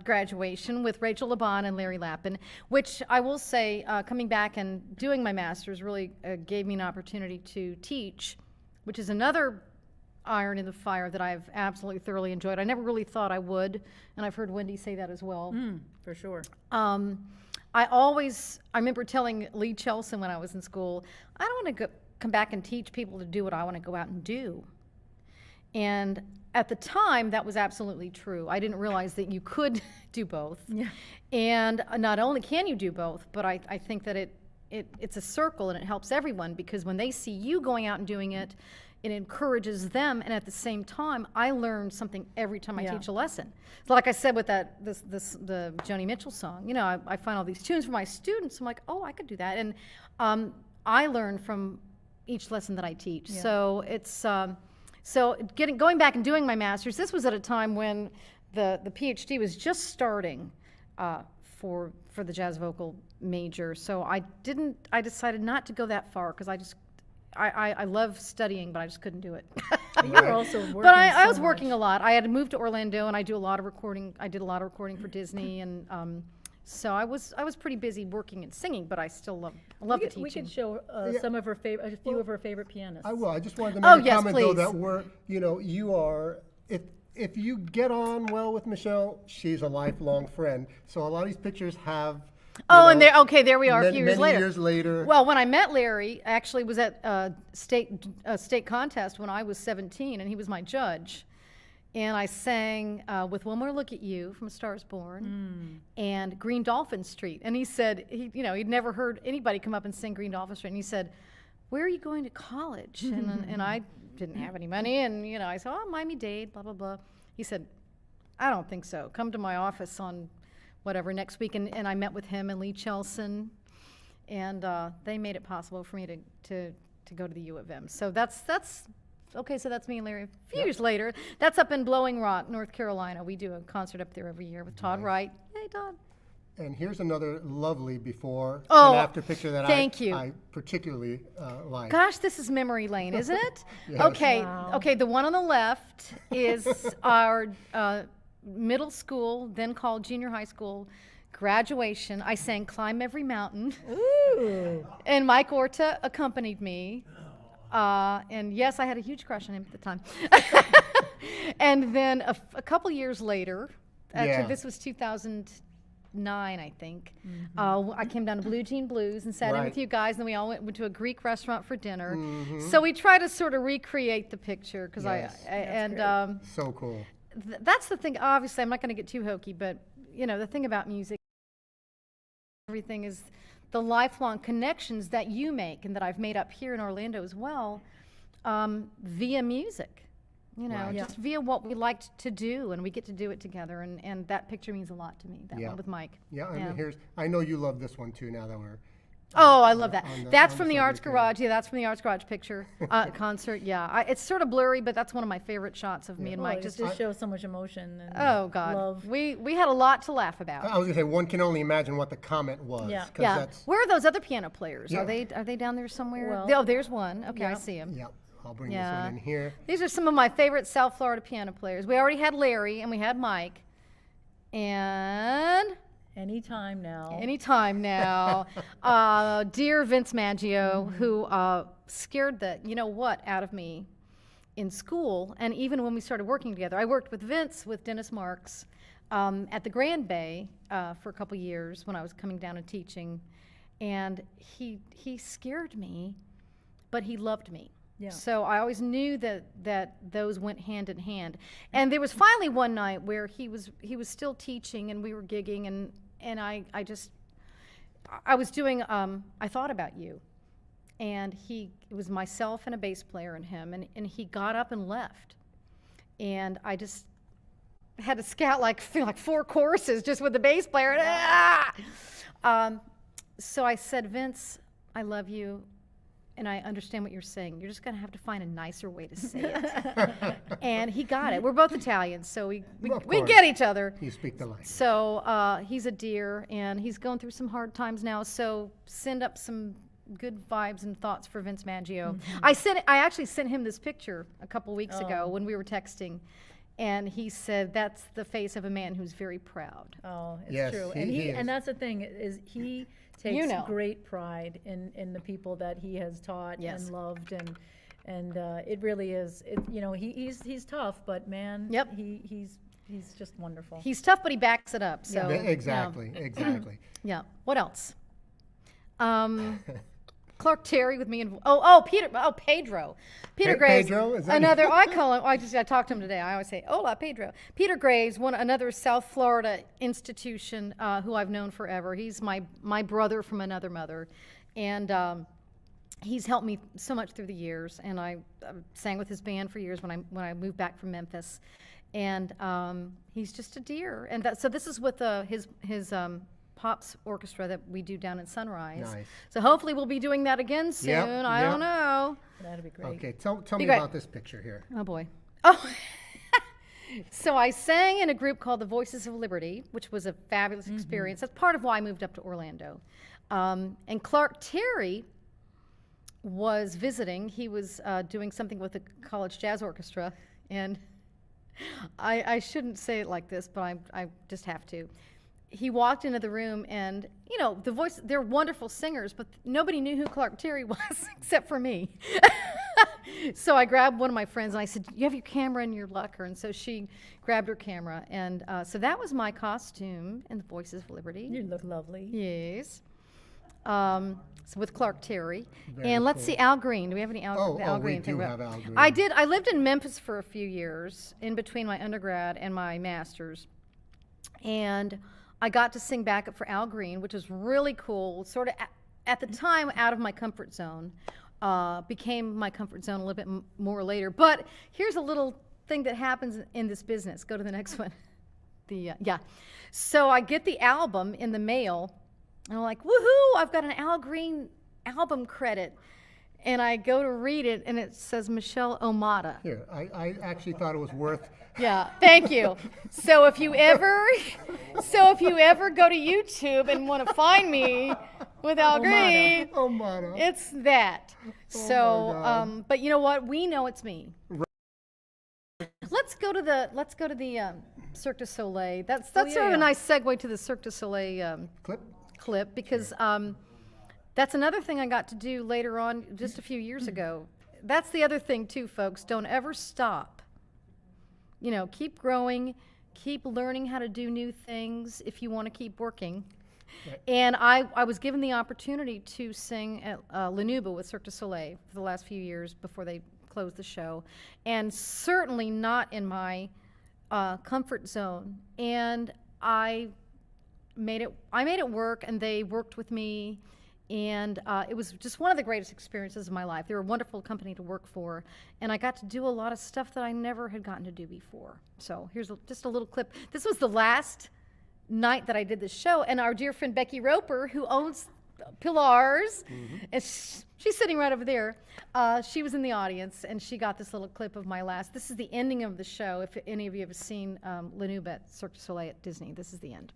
graduation with Rachel Laban and Larry Lappin, which I will say, coming back and doing my master's really gave me an opportunity to teach, which is another iron in the fire that I've absolutely thoroughly enjoyed. I never really thought I would, and I've heard Wendy say that as well. For sure. I remember telling Lee Chelson when I was in school, I don't want to come back and teach people to do what I want to go out and do. And at the time, that was absolutely true. I didn't realize that you could do both. Yeah. And not only can you do both, but I think that it's a circle and it helps everyone, because when they see you going out and doing it, it encourages them, and at the same time, I learn something every time I teach a lesson. So like I said with the Joni Mitchell song, you know, I find all these tunes for my students. I'm like, oh, I could do that, and I learn from each lesson that I teach. Yeah. So it's going back and doing my master's. This was at a time when the PhD was just starting for the jazz vocal major. So I decided not to go that far, because I love studying, but I just couldn't do it. But you're also working. But I so was working much. a lot. I had to move to Orlando, and I do a lot of recording. I did a lot of recording for Disney, and so I was pretty busy working and singing. But I still love the teaching. We could show some of her favorite, a few of her favorite pianists. I will. I just wanted to make a yes, comment, though, please. that you are, if you get on well with Michelle, she's a lifelong friend. So a lot of these pictures have. And there we are a few many years years later. Well, when I met Larry, I actually was at a state contest when I was 17, and he was my judge. And I sang With One More Look at You from A Star Is Born and Green Dolphin Street. And he said, he'd never heard anybody come up and sing Green Dolphin Street. And he said, where are you going to college? And I didn't have any money. And, I said, oh, Miami-Dade, blah, blah, blah. He said, I don't think so. Come to my office on whatever next week. And I met with him and Lee Chelson. And they made it possible for me to go to the U of M. So that's okay, so that's me and Larry. A few years later, that's up in Blowing Rock, North Carolina. We do a concert up there every year with Todd Wright. Hey, Todd. And here's another lovely before Oh, and after picture that thank you. I particularly like. Gosh, this is memory lane, isn't it? Yes. Okay, Wow. okay. The one on the left is our middle school, then called junior high school, graduation. I sang "Climb Every Mountain," Ooh. and Mike Orta accompanied me. And yes, I had a huge crush on him at the time. And then a couple years later, actually, this was 2009, I think. I came down to Blue Jean Blues and sat in with you guys, and then we all went to a Greek restaurant for dinner. So we try to sort of recreate the picture, because So cool. That's the thing. Obviously, I'm not going to get too hokey, but the thing about music, everything is the lifelong connections that you make and that I've made up here in Orlando as well, via music. Just via what we liked to do, and we get to do it together, and that picture means a lot to me. That one with Mike. Yeah, and I know you love this one too. Now that we're. Oh, I love that. That's on from the the Arts subject, Garage. Yeah, that's from the Arts Garage picture concert. Yeah, it's sort of blurry, but that's one of my favorite shots of me and Mike. It just shows so much emotion and oh God, love. We had a lot to laugh about. I was gonna say one can only imagine what the comment was. Yeah. 'cause Yeah. That's, Where are those other piano players? Yeah. Are they down there somewhere? Well, there's one. Okay, I see him. yeah. I'll bring this one in here. These are some of my favorite South Florida piano players. We already had Larry and we had Mike. And Anytime now. Dear Vince Maggio, who scared the out of me in school, and even when we started working together. I worked with Vince, with Dennis Marks, at the Grand Bay for a couple years when I was coming down and teaching, and he scared me, but he loved me. Yeah. So I always knew that those went hand in hand. And there was finally one night where he was still teaching and we were gigging, and I was doing I Thought About You, and it was myself and a bass player and him, and he got up and left, and I just had to scout like 4 choruses just with the bass player. So I said, Vince, I love you. And I understand what you're saying. You're just going to have to find a nicer way to say it. And he got it. We're both Italians, so we get each other. You speak the language. So he's a dear, and he's going through some hard times now. So send up some good vibes and thoughts for Vince Maggio. I actually sent him this picture a couple weeks ago when we were texting. And he said, that's the face of a man who's very proud. Oh, it's Yes, true. he And is. and that's the thing, is he takes great pride in the people that he has taught Yes. and loved, And it really is. He's tough, but man, Yep. he's just wonderful. He's tough, but he backs it up. So Exactly. Yeah. What else? Clark Terry with me and Pedro. Peter Graves. Pedro? Is that Another. I call him. I talked to him today. I always say, "Hola, Pedro." Peter Graves, another South Florida institution who I've known forever. He's my brother from another mother, and he's helped me so much through the years. And I sang with his band for years when I moved back from Memphis, and he's just a dear. And so this is with his Pops orchestra that we do down in Sunrise. Nice. So hopefully we'll be doing that again soon. I don't know. That'd be great. Okay, tell me great. about this picture here. Oh boy. Oh. So I sang in a group called the Voices of Liberty, which was a fabulous experience. That's part of why I moved up to Orlando. And Clark Terry was visiting. He was doing something with the college jazz orchestra, and I shouldn't say it like this, but I just have to. He walked into the room, and they're wonderful singers, but nobody knew who Clark Terry was except for me. So I grabbed one of my friends and I said, "You have your camera and your locker," and so she grabbed her camera, and so that was my costume in the Voices of Liberty. You look lovely. Yes. So with Clark Terry. Very And let's cool. see, Al Green. Do we have any Al we Green? do have Al Green. I did. I lived in Memphis for a few years in between my undergrad and my master's. And I got to sing backup for Al Green, which was really cool. Sort of at the time out of my comfort zone. Became my comfort zone a little bit more later. But here's a little thing that happens in this business. Go to the next one. So I get the album in the mail, and I'm like, woohoo, I've got an Al Green album credit. And I go to read it, and it says Michelle Omata. Here, I actually thought it was worth. Yeah, thank you. So if you ever go to YouTube and want to find me with Al Green, Amato. it's that. So, my God. but you know what? We know it's me. Let's go to the Cirque du Soleil. That's sort of a nice segue to the Cirque du Soleil clip because that's another thing I got to do later on, just a few years ago. That's the other thing too, folks. Don't ever stop. Keep growing, keep learning how to do new things if you want to keep working. Right. And I was given the opportunity to sing at La Nuba with Cirque du Soleil for the last few years before they closed the show, and certainly not in my comfort zone. And I made it work, and they worked with me. And it was just one of the greatest experiences of my life. They were a wonderful company to work for, and I got to do a lot of stuff that I never had gotten to do before. So here's just a little clip. This was the last night that I did this show, and our dear friend Becky Roper, who owns Pilars, and she's sitting right over there. She was in the audience, and she got this little clip of my last. This is the ending of the show. If any of you have seen La Nuba at Cirque du Soleil at Disney, this is the end.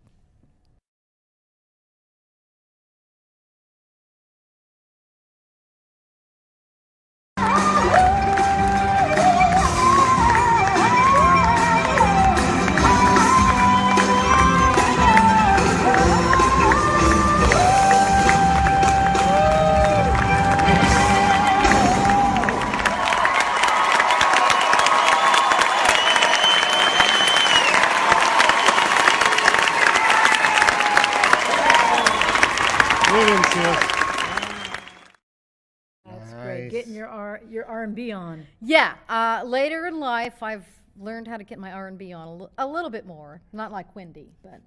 That's great. Getting your R&B on. Yeah. Later in life, I've learned how to get my R&B on a little bit more. Not like Wendy, but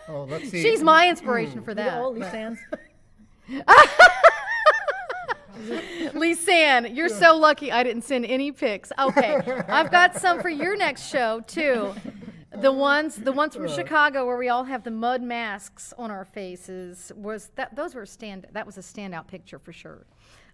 Oh, let's see. she's my inspiration for that. Oh, Lisanne's. Lisanne, you're so lucky I didn't send any pics. Okay, I've got some for your next show too. The ones from Chicago where we all have the mud masks on our faces that was a standout picture for sure.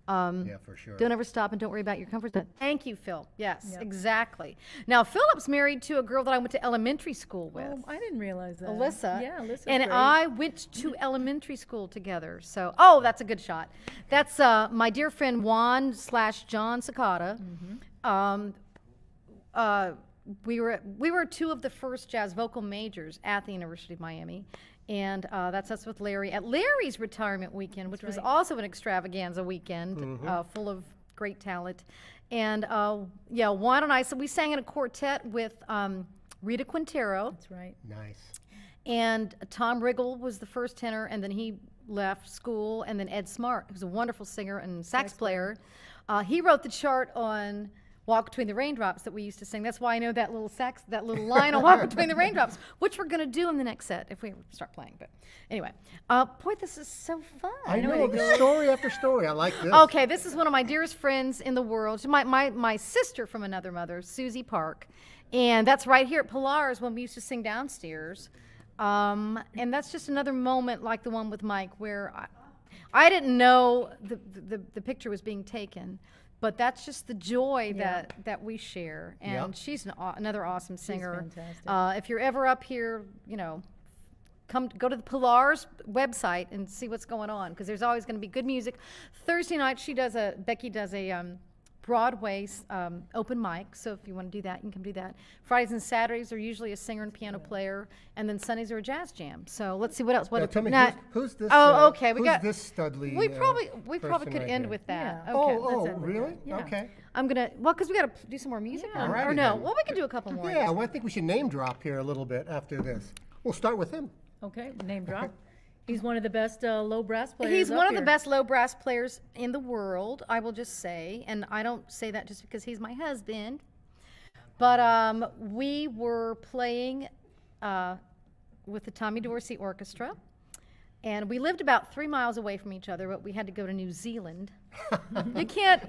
Yeah, for sure. Don't ever stop and don't worry about your comfort zone. Thank you, Phil. Yes, exactly. Now, Philip's married to a girl that I went to elementary school with. Oh, I didn't realize that. Alyssa. Yeah, Alyssa's And great. I went to elementary school together. So, that's a good shot. That's my dear friend Juan/John Sakata. We were two of the first jazz vocal majors at the University of Miami. And that's us with Larry at Larry's retirement weekend, which was also an extravaganza weekend, full of great talent. And Juan and I, so we sang in a quartet with Rita Quintero. That's right. Nice. And Tom Riggle was the first tenor, and then he left school, and then Ed Smart, who's a wonderful singer and sax player. He wrote the chart on Walk Between the Raindrops that we used to sing. That's why I know that little line on Walk Between the Raindrops, which we're going to do in the next set if we start playing. But anyway, boy, this is so fun. I know, the story after story. I like this. Okay, this is one of my dearest friends in the world. My sister from another mother, Susie Park. And that's right here at Pilars when we used to sing downstairs. And that's just another moment like the one with Mike where I didn't know the picture was being taken. But that's just the joy that we share. And she's another awesome singer. She's fantastic. If you're ever up here, go to the Pilars website and see what's going on, because there's always going to be good music. Thursday night, Becky does a Broadway open mic, so if you want to do that, you can come do that. Fridays and Saturdays are usually a singer and piano player, and then Sundays are a jazz jam. So let's see what else. Tell me, who's this? Oh, okay. Who's this studly? We probably could right end here? with that. Yeah. Okay. Really? Yeah. Okay. I'm gonna because we got to do some more music. Yeah. or Alrighty no? then. Well, we can do a couple more. Yeah, well, I think we should name drop here a little bit after this. We'll start with him. Okay, name drop. He's one of the best low brass players. He's up one of the here. best low brass players in the world, I will just say, and I don't say that just because he's my husband. But we were playing with the Tommy Dorsey Orchestra, and we lived about 3 miles away from each other, but we had to go to New Zealand. You can't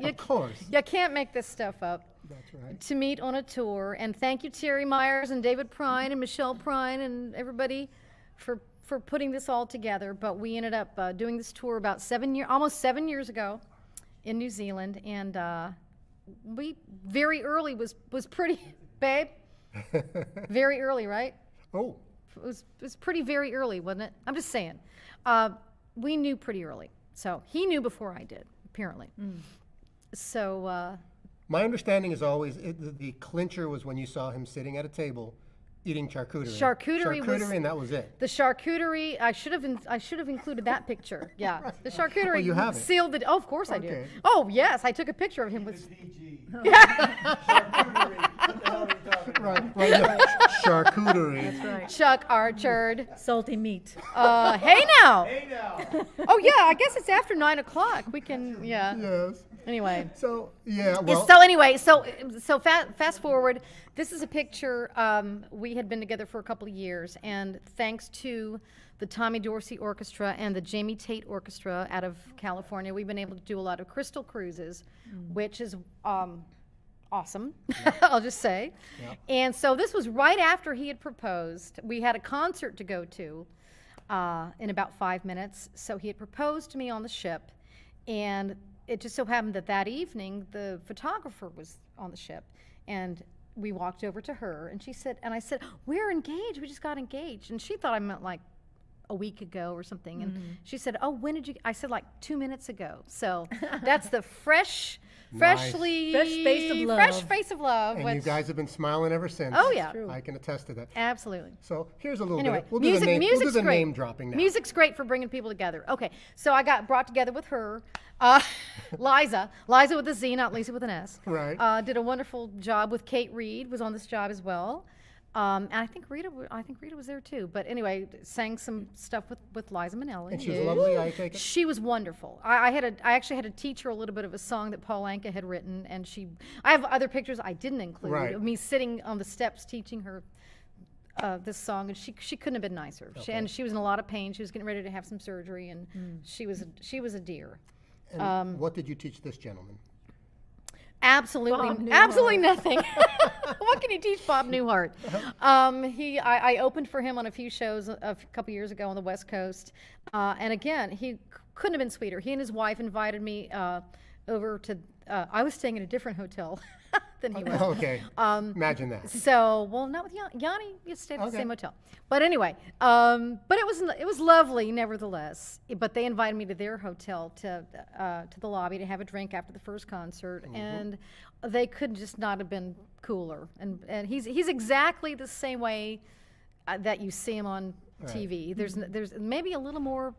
make this stuff up. That's right. To meet on a tour, and thank you Terry Myers and David Prine and Michelle Prine and everybody for putting this all together. But we ended up doing this tour about almost 7 years ago in New Zealand, and we very early was pretty, babe. Very early, right? Oh. It was pretty very early, wasn't it? I'm just saying. We knew pretty early, so he knew before I did, apparently. So. My understanding is always the clincher was when you saw him sitting at a table eating charcuterie. Charcuterie and that was it. The charcuterie, I should have included that picture. Yeah, the charcuterie Well, you have it. sealed the. Oh, of course I do. Okay. Oh yes, I took a picture of him with. Right. Yeah. Charcuterie. That's right. Chuck Archard. Salty meat. Hey now. Oh yeah, I guess it's after 9 o'clock. We can. Yeah. Yes. Anyway. So yeah. Well. So anyway, so fast forward. This is a picture. We had been together for a couple of years, and thanks to the Tommy Dorsey Orchestra and the Jamie Tate Orchestra out of California, we've been able to do a lot of crystal cruises, which is awesome. I'll just say. Yep. And so this was right after he had proposed. We had a concert to go to in about 5 minutes. So he had proposed to me on the ship, and it just so happened that evening the photographer was on the ship, and we walked over to her, and I said, we're engaged, we just got engaged. And she thought I meant like a week ago or something. And she said, oh, when did you, I said like 2 minutes ago. So that's the freshly, Fresh face of love. fresh face of love. And you guys have been smiling ever since. Oh, yeah. True. I can attest to that. Absolutely. So here's a little Anyway, bit. We'll do music's the great. name dropping now. Music's great for bringing people together. Okay, so I got brought together with her, Liza with a Z, not Lisa with an S. Right. Did a wonderful job with Kate Reed, was on this job as well. And I think Rita was there too. But anyway, sang some stuff with Liza Minnelli. And she was lovely, I take it? She was wonderful. I actually had to teach her a little bit of a song that Paul Anka had written, and I have other pictures I didn't include Right. of me sitting on the steps teaching her this song, and she couldn't have been nicer. And she was in a lot of pain. She was getting ready to have some surgery, and she was a dear. And what did you teach this gentleman? Absolutely nothing. What can you teach Bob Newhart? I opened for him on a few shows a couple years ago on the West Coast, and again, he couldn't have been sweeter. He and his wife invited me over to. I was staying in a different hotel than he was. Okay. Imagine that. So, well, not with Yanni. You stayed at the Okay. same hotel. But anyway, but it was lovely, nevertheless. But they invited me to their hotel to the lobby to have a drink after the first concert, and they could just not have been cooler. And he's exactly the same way that you see him on TV. There's maybe a little more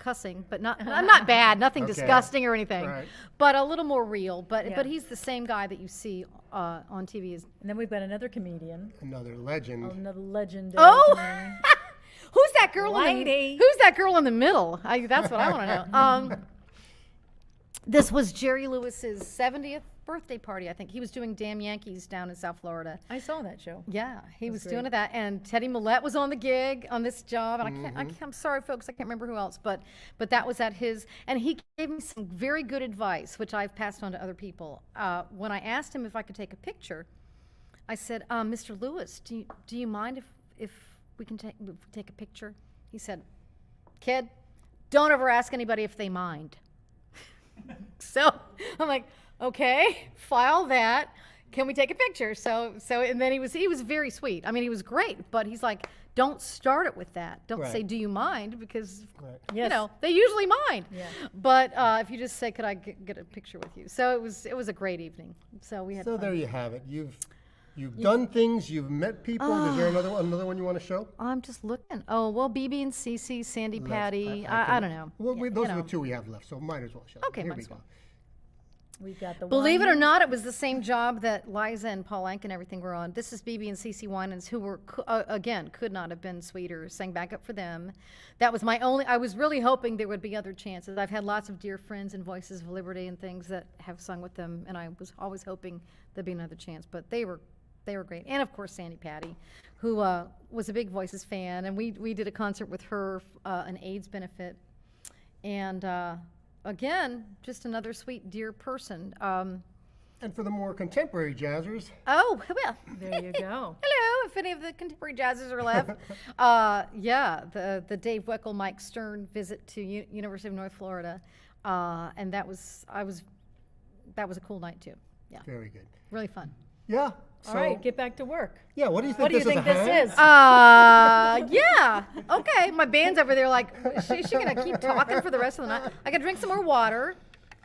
cussing, but I'm not bad, nothing Okay. disgusting or anything, Right. but a little more real. But Yeah. but he's the same guy that you see on TV. And then we've got another comedian, Another legend. another legend. Oh! comedian. Who's that girl? Lady. Who's that girl in the middle? That's what I want to know. This was Jerry Lewis's 70th birthday party. I think he was doing Damn Yankees down in South Florida. I saw that show. Yeah, he was doing great. that, and Teddy Millette was on the gig on this job, and I'm sorry, folks, I can't remember who else, but that was at his, and he gave me some very good advice, which I've passed on to other people. When I asked him if I could take a picture, I said, "Mr. Lewis, do you mind if we can take a picture?" He said, "Kid, don't ever ask anybody if they mind." So I'm like, okay, file that. Can we take a picture? So and then he was very sweet. I mean, he was great, but he's like, don't start it with that. Don't say, Right. "Do you mind?" Because you Yes. know they usually mind. Yeah. But if you just say, "Could I get a picture with you?" So it was a great evening. So we had So fun. there you have it. You've done things. You've met people. Is there another one you want to show? I'm just looking. Oh well, BB and CC, Sandy, Let's- Patty. I I don't know. Well, Yeah, those you are know. the two we have left, so might as well show. Okay, Here might we as go. well. We've got the Believe it or one- not, it was the same job that Liza and Paul Anka and everything were on. This is BB and CC Winans, who were, again, could not have been sweeter, sang back up for them. That was I was really hoping there would be other chances. I've had lots of dear friends in Voices of Liberty and things that have sung with them, and I was always hoping there'd be another chance, but they were great. And of course, Sandy Patty, who was a big Voices fan, and we did a concert with her, an AIDS benefit. And again, just another sweet, dear person. And for the more contemporary jazzers, Oh, well. There you go. Hello, if any of the contemporary jazzers are left. Yeah, the Dave Weckl, Mike Stern visit to University of North Florida. And that was a cool night too. Yeah, very good. really fun. Yeah. All right, get back to work. Yeah. What do you think? What do you this is think a this hand? is? Yeah, okay. My band's over there like, is she going to keep talking for the rest of the night? I got to drink some more water.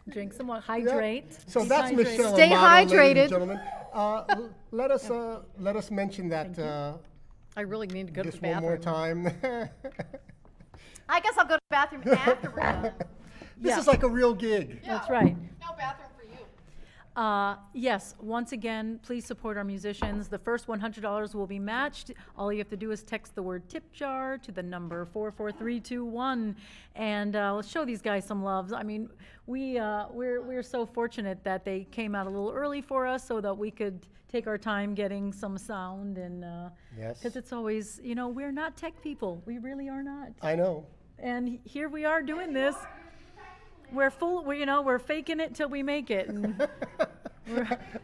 Drink some water, hydrate. So Keep that's hydrated. Michelle Stay Amato, ladies hydrated. and gentlemen. Let us mention that I really need to go to just the one more bathroom. time. I guess I'll go to the bathroom after we're done. This is like a real gig. That's right. No bathroom for you. Yes, once again, please support our musicians. The first $100 will be matched. All you have to do is text the word tip jar to the number 44321, and let's show these guys some love. I mean, we're so fortunate that they came out a little early for us so that we could take our time getting some sound, and Yes. because it's always, we're not tech people. We really are not. I know. And here we are doing this. We're we're faking it till we make it. And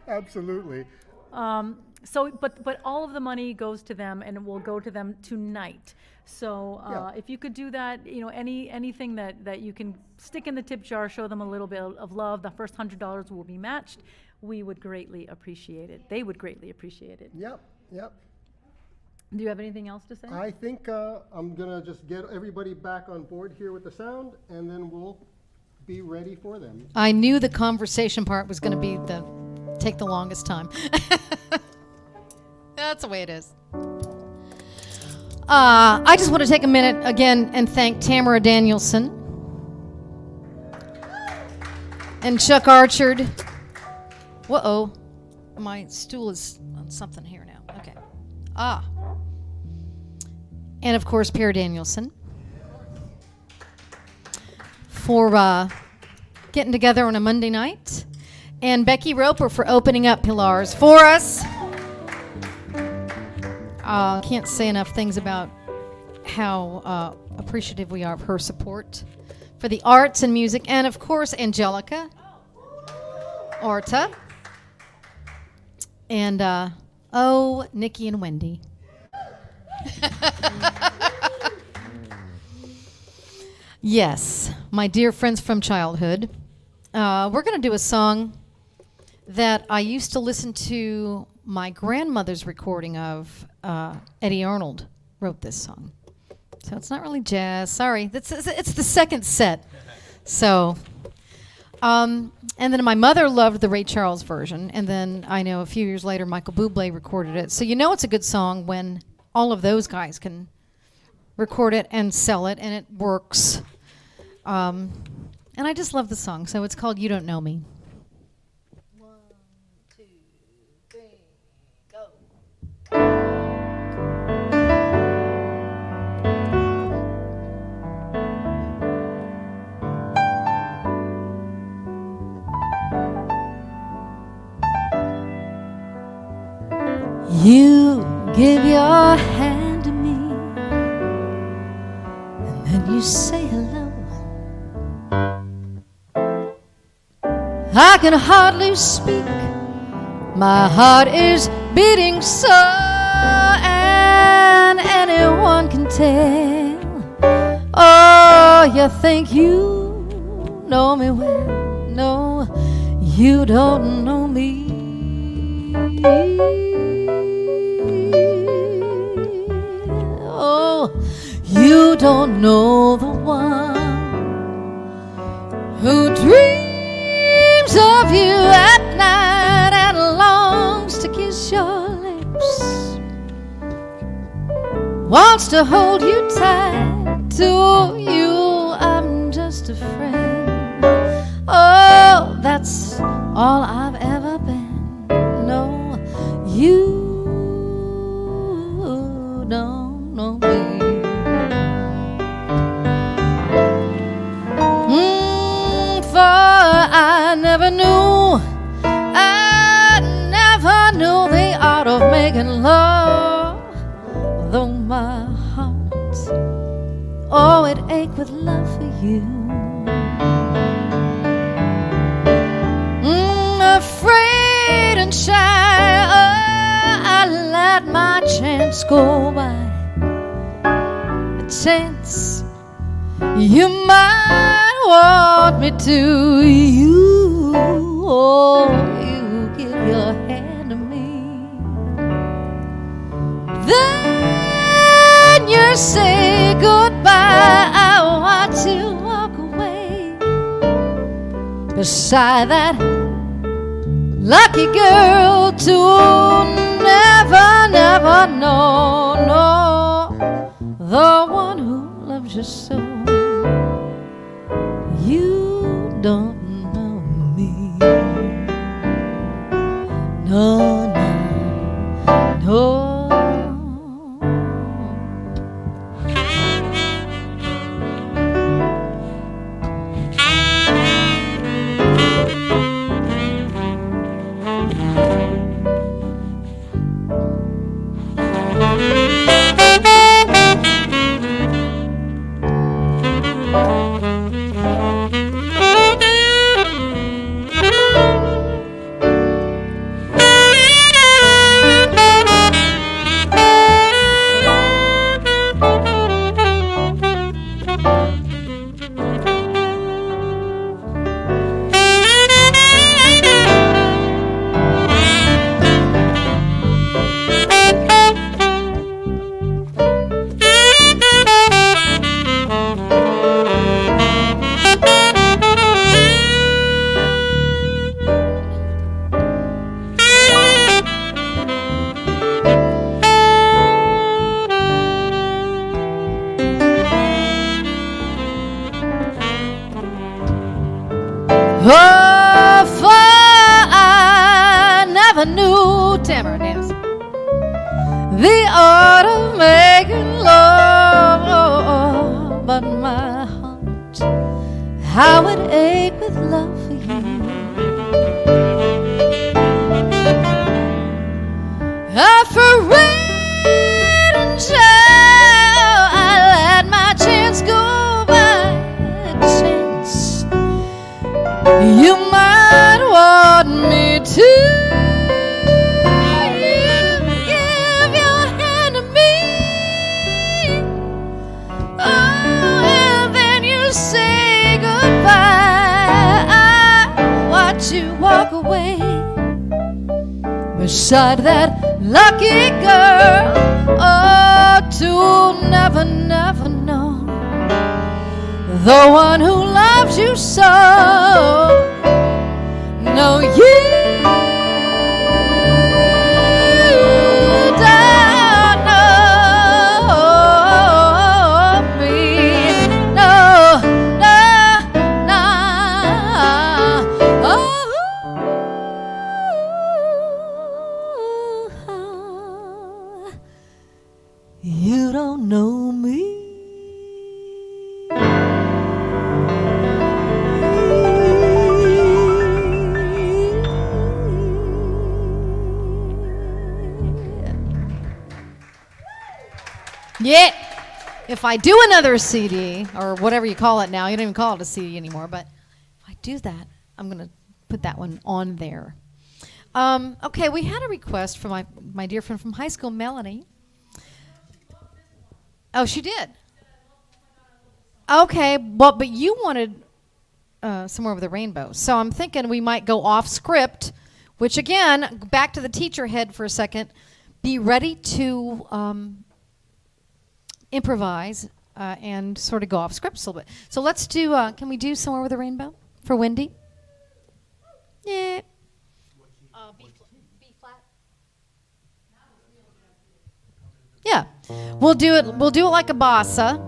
Absolutely. but all of the money goes to them, and it will go to them tonight. So Yeah. if you could do that, anything that you can stick in the tip jar, show them a little bit of love. The first $100 will be matched. We would greatly appreciate it. They would greatly appreciate it. Yep. Yep. Do you have anything else to say? I think I'm gonna just get everybody back on board here with the sound, and then we'll be ready for them. I knew the conversation part was going to take the longest time. That's the way it is. I just want to take a minute again and thank Tamara Danielsson and Chuck Archard. Whoa, my stool is on something here now. Okay. And of course, Per Danielsson for getting together on a Monday night, and Becky Roper for opening up Pilars for us. Can't say enough things about how appreciative we are of her support for the arts and music, and of course Angelica, Orta, and Nikki and Wendy. Yes, my dear friends from childhood. We're going to do a song that I used to listen to my grandmother's recording of. Eddie Arnold wrote this song. So it's not really jazz. Sorry. It's the second set. So, and then my mother loved the Ray Charles version. And then I know a few years later Michael Bublé recorded it. So you know it's a good song when all of those guys can record it and sell it, and it works. And I just love the song. So it's called You Don't Know Me. 1, 2, 3, go. You give your hand to me, and then you say hello. I can hardly speak, my heart is beating so, and anyone can tell. Oh, you think you know me well? No, you don't know me. Oh, you don't know the one who dreams of you at night and longs to kiss your lips, wants to hold you tight. To you, I'm just a friend. Oh, that's all I've ever been. No, you don't know me. For I never knew the art of making love, though my heart, oh, it ached with love for you. Afraid and shy, I let my chance go by. A chance you might want me to. You, oh, you give your hand to me, then you say goodbye. I watch you walk away beside that lucky girl to never know, the one who loves you so. You don't know me. No, no, no. Oh, for I never knew, Tamara Danielsson, the art of making love, oh, but my heart, how it ached with love for you. Afraid and shy, I let my chance go by. Chance you might want me to. You give your hand to me, oh, and then you say goodbye. I watch you walk away beside that lucky girl, oh, to never know the one who loves you so. No, you don't know me. No, no. Yeah. If I do another CD, or whatever you call it now, you don't even call it a CD anymore, but if I do that, I'm going to put that one on there. Okay, we had a request from my dear friend from high school, Melanie. Oh, she did? Okay, well, but you wanted Somewhere Over the Rainbow. So I'm thinking we might go off script, which again, back to the teacher head for a second. Be ready to improvise and sort of go off script a little bit. So let's do, can we do Somewhere Over the Rainbow for Wendy? Yeah. B flat. Yeah. We'll do it like a bossa.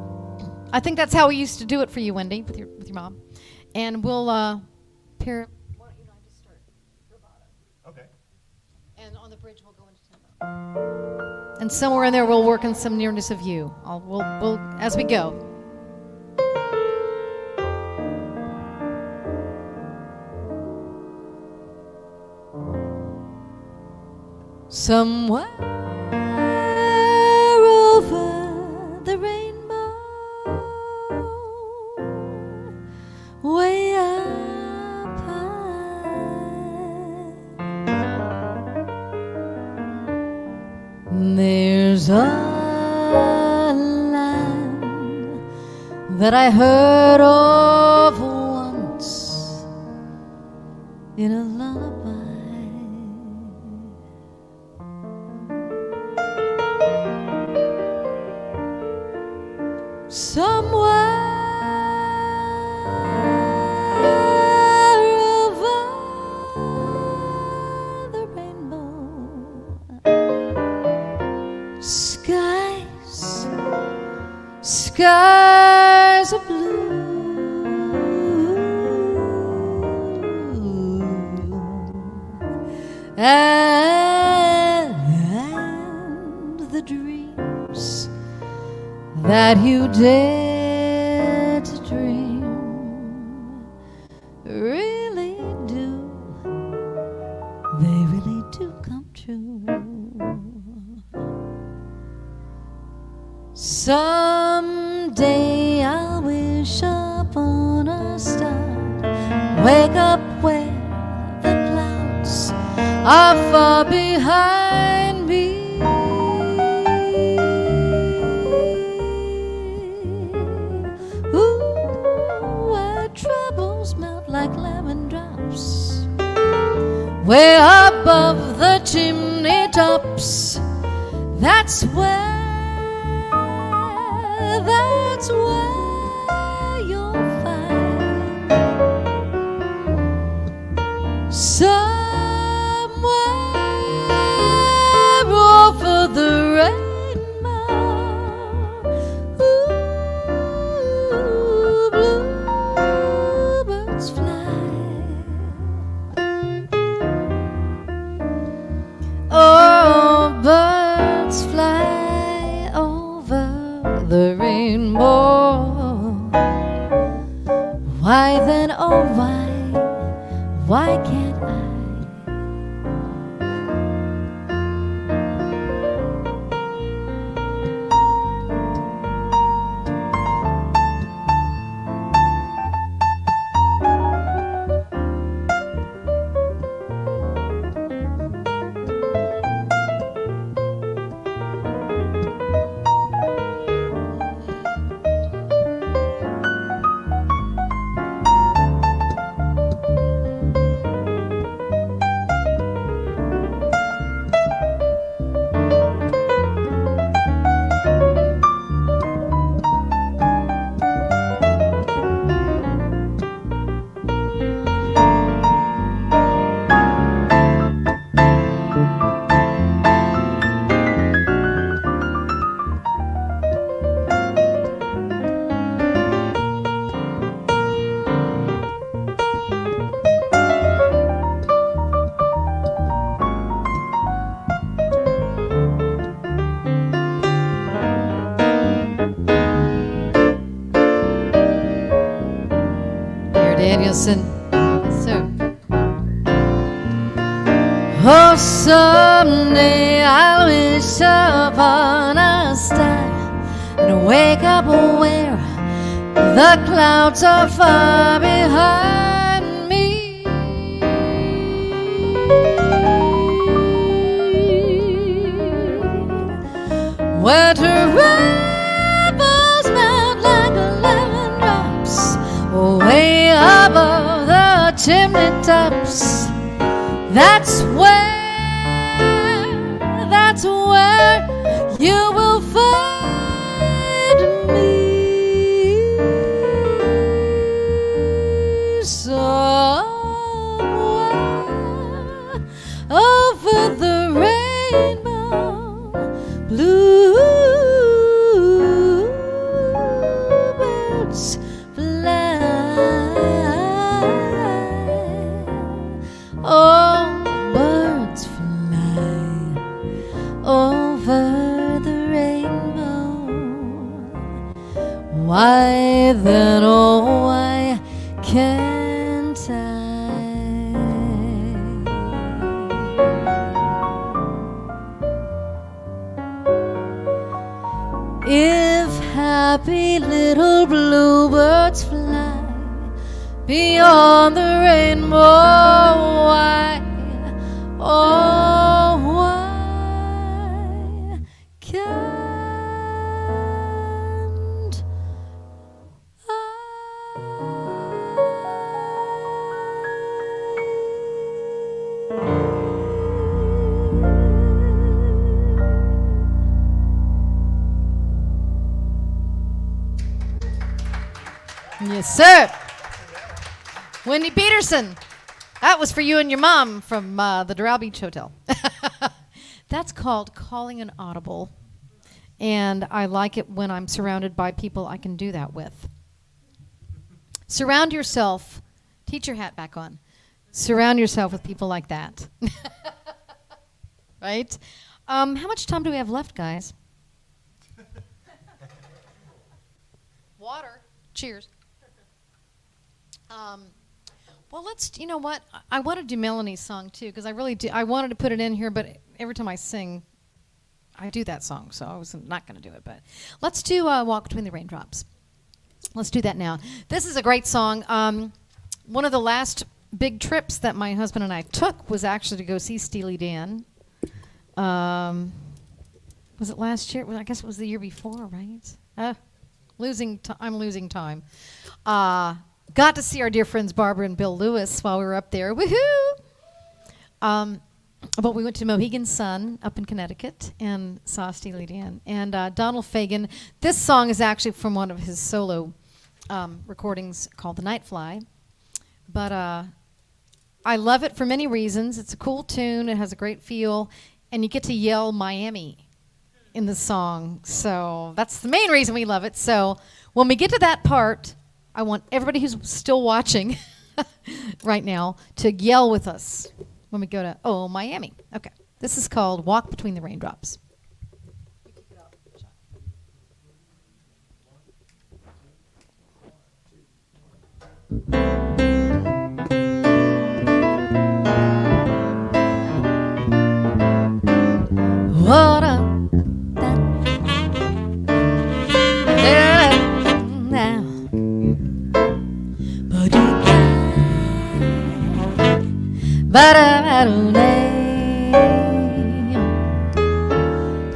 I think that's how we used to do it for you, Wendy, with your mom. And we'll pair. Why don't you and I just start vibrato? Okay. And on the bridge we'll go into tempo. And somewhere in there we'll work on some nearness of you. We'll as we go. Somewhere over the rainbow, way up high, there's a land that I heard of once in a lullaby. Somewhere over the rainbow, skies are blue, and the dreams that you dare to dream really do, they really do come true. Someday I'll wish upon a star, wake up where the clouds are far behind me. Like lemon drops, way above the chimney tops. That's where you'll find somewhere over the rainbow. Ooh, bluebirds fly. Oh, birds fly over the rainbow. Why then, oh why can't I? Per Danielsson. So, oh, someday I'll wish upon a star, wake up where the clouds are far behind me. Winter rebels melt like lemon drops way above the chimney tops. That's where you will find me, somewhere over the rainbow. Bluebirds fly. Oh, birds fly over the rainbow. Why then, oh, why can't I? If happy little bluebirds fly beyond the rainbow, why, oh, why can't I? Yes, sir. Wendy Peterson. That was for you and your mom from the Doral Beach Hotel. That's called calling an audible. And I like it when I'm surrounded by people I can do that with. Surround yourself. Teach your hat back on. Surround yourself with people like that. Right? How much time do we have left, guys? Water. Cheers. Well, you know what? I want to do Melanie's song, too, because I really do. I wanted to put it in here, but every time I sing, I do that song, so I was not going to do it. But let's do Walk Between the Raindrops. Let's do that now. This is a great song. One of the last big trips that my husband and I took was actually to go see Steely Dan. Was it last year? Well, I guess it was the year before, right? I'm losing time. Got to see our dear friends Barbara and Bill Lewis while we were up there. Woohoo! But we went to Mohegan Sun up in Connecticut and saw Steely Dan. And Donald Fagen, this song is actually from one of his solo recordings called The Night Fly. But I love it for many reasons. It's a cool tune. It has a great feel. And you get to yell Miami in the song. So that's the main reason we love it. So when we get to that part, I want everybody who's still watching right now to yell with us when we go to Oh, Miami. Okay. This is called Walk Between the Raindrops. Water.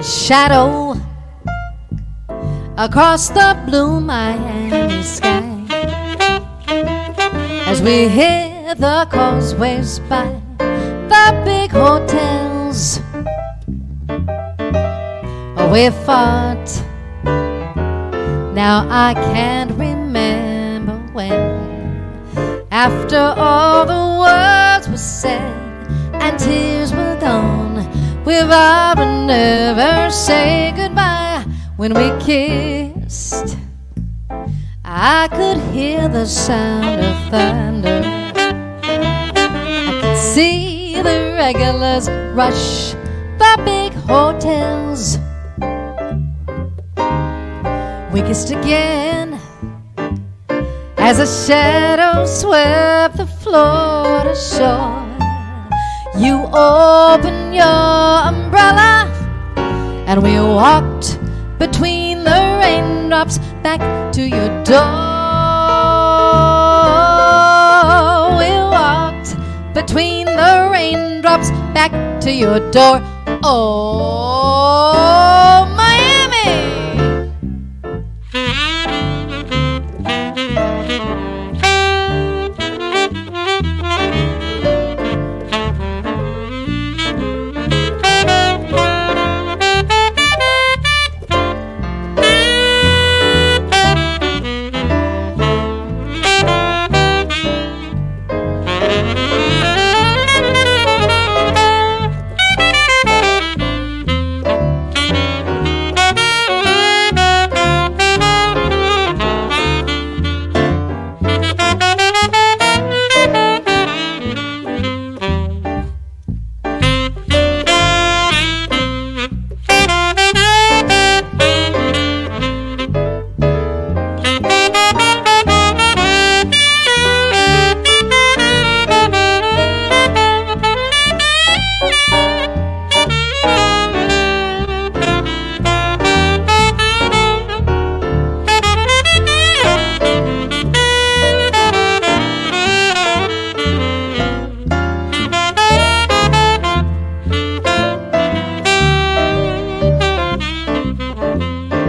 Shadow across the blue Miami sky as we hear the causeways by the big hotels. We fought. Now I can't remember when, after all the words were said and tears were gone, we vowed to never say goodbye. When we kissed, I could hear the sound of thunder. I could see the regulars rush the big hotels. We kissed again as a shadow swept the Florida shore. You opened your umbrella and we walked between the raindrops back to your door. We walked between the raindrops back to your door. Oh, Miami!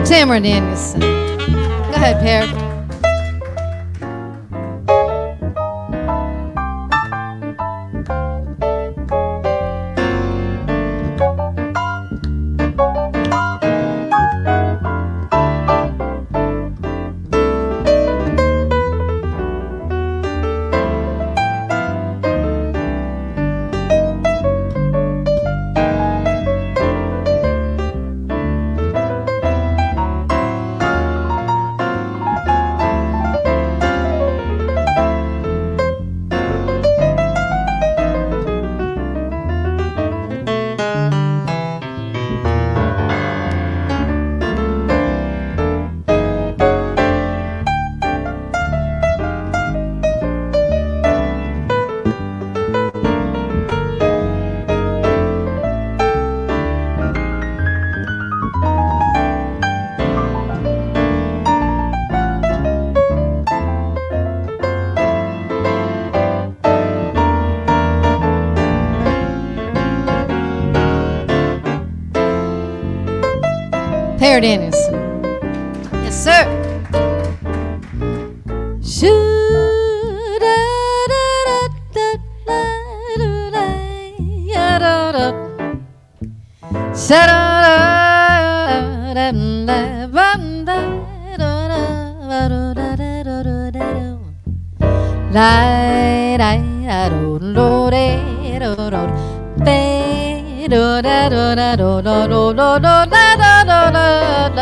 Tamara Danielsson. Go ahead, Per. Per Danielsson. Yes, sir.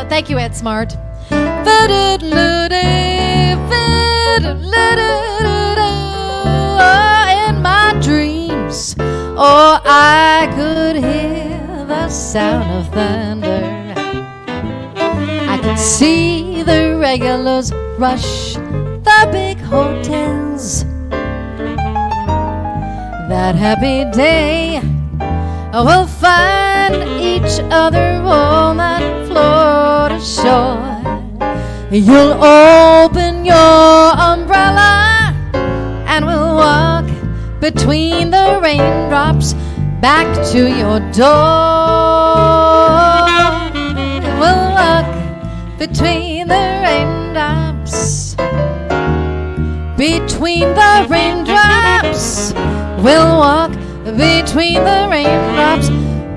Thank you, Ed Smart. In my dreams, oh, I could hear the sound of thunder. I could see the regulars rush the big hotels. That happy day, we'll find each other on that Florida shore. You'll open your umbrella and we'll walk between the raindrops back to your door. We'll walk between the raindrops, between the raindrops. We'll walk between the raindrops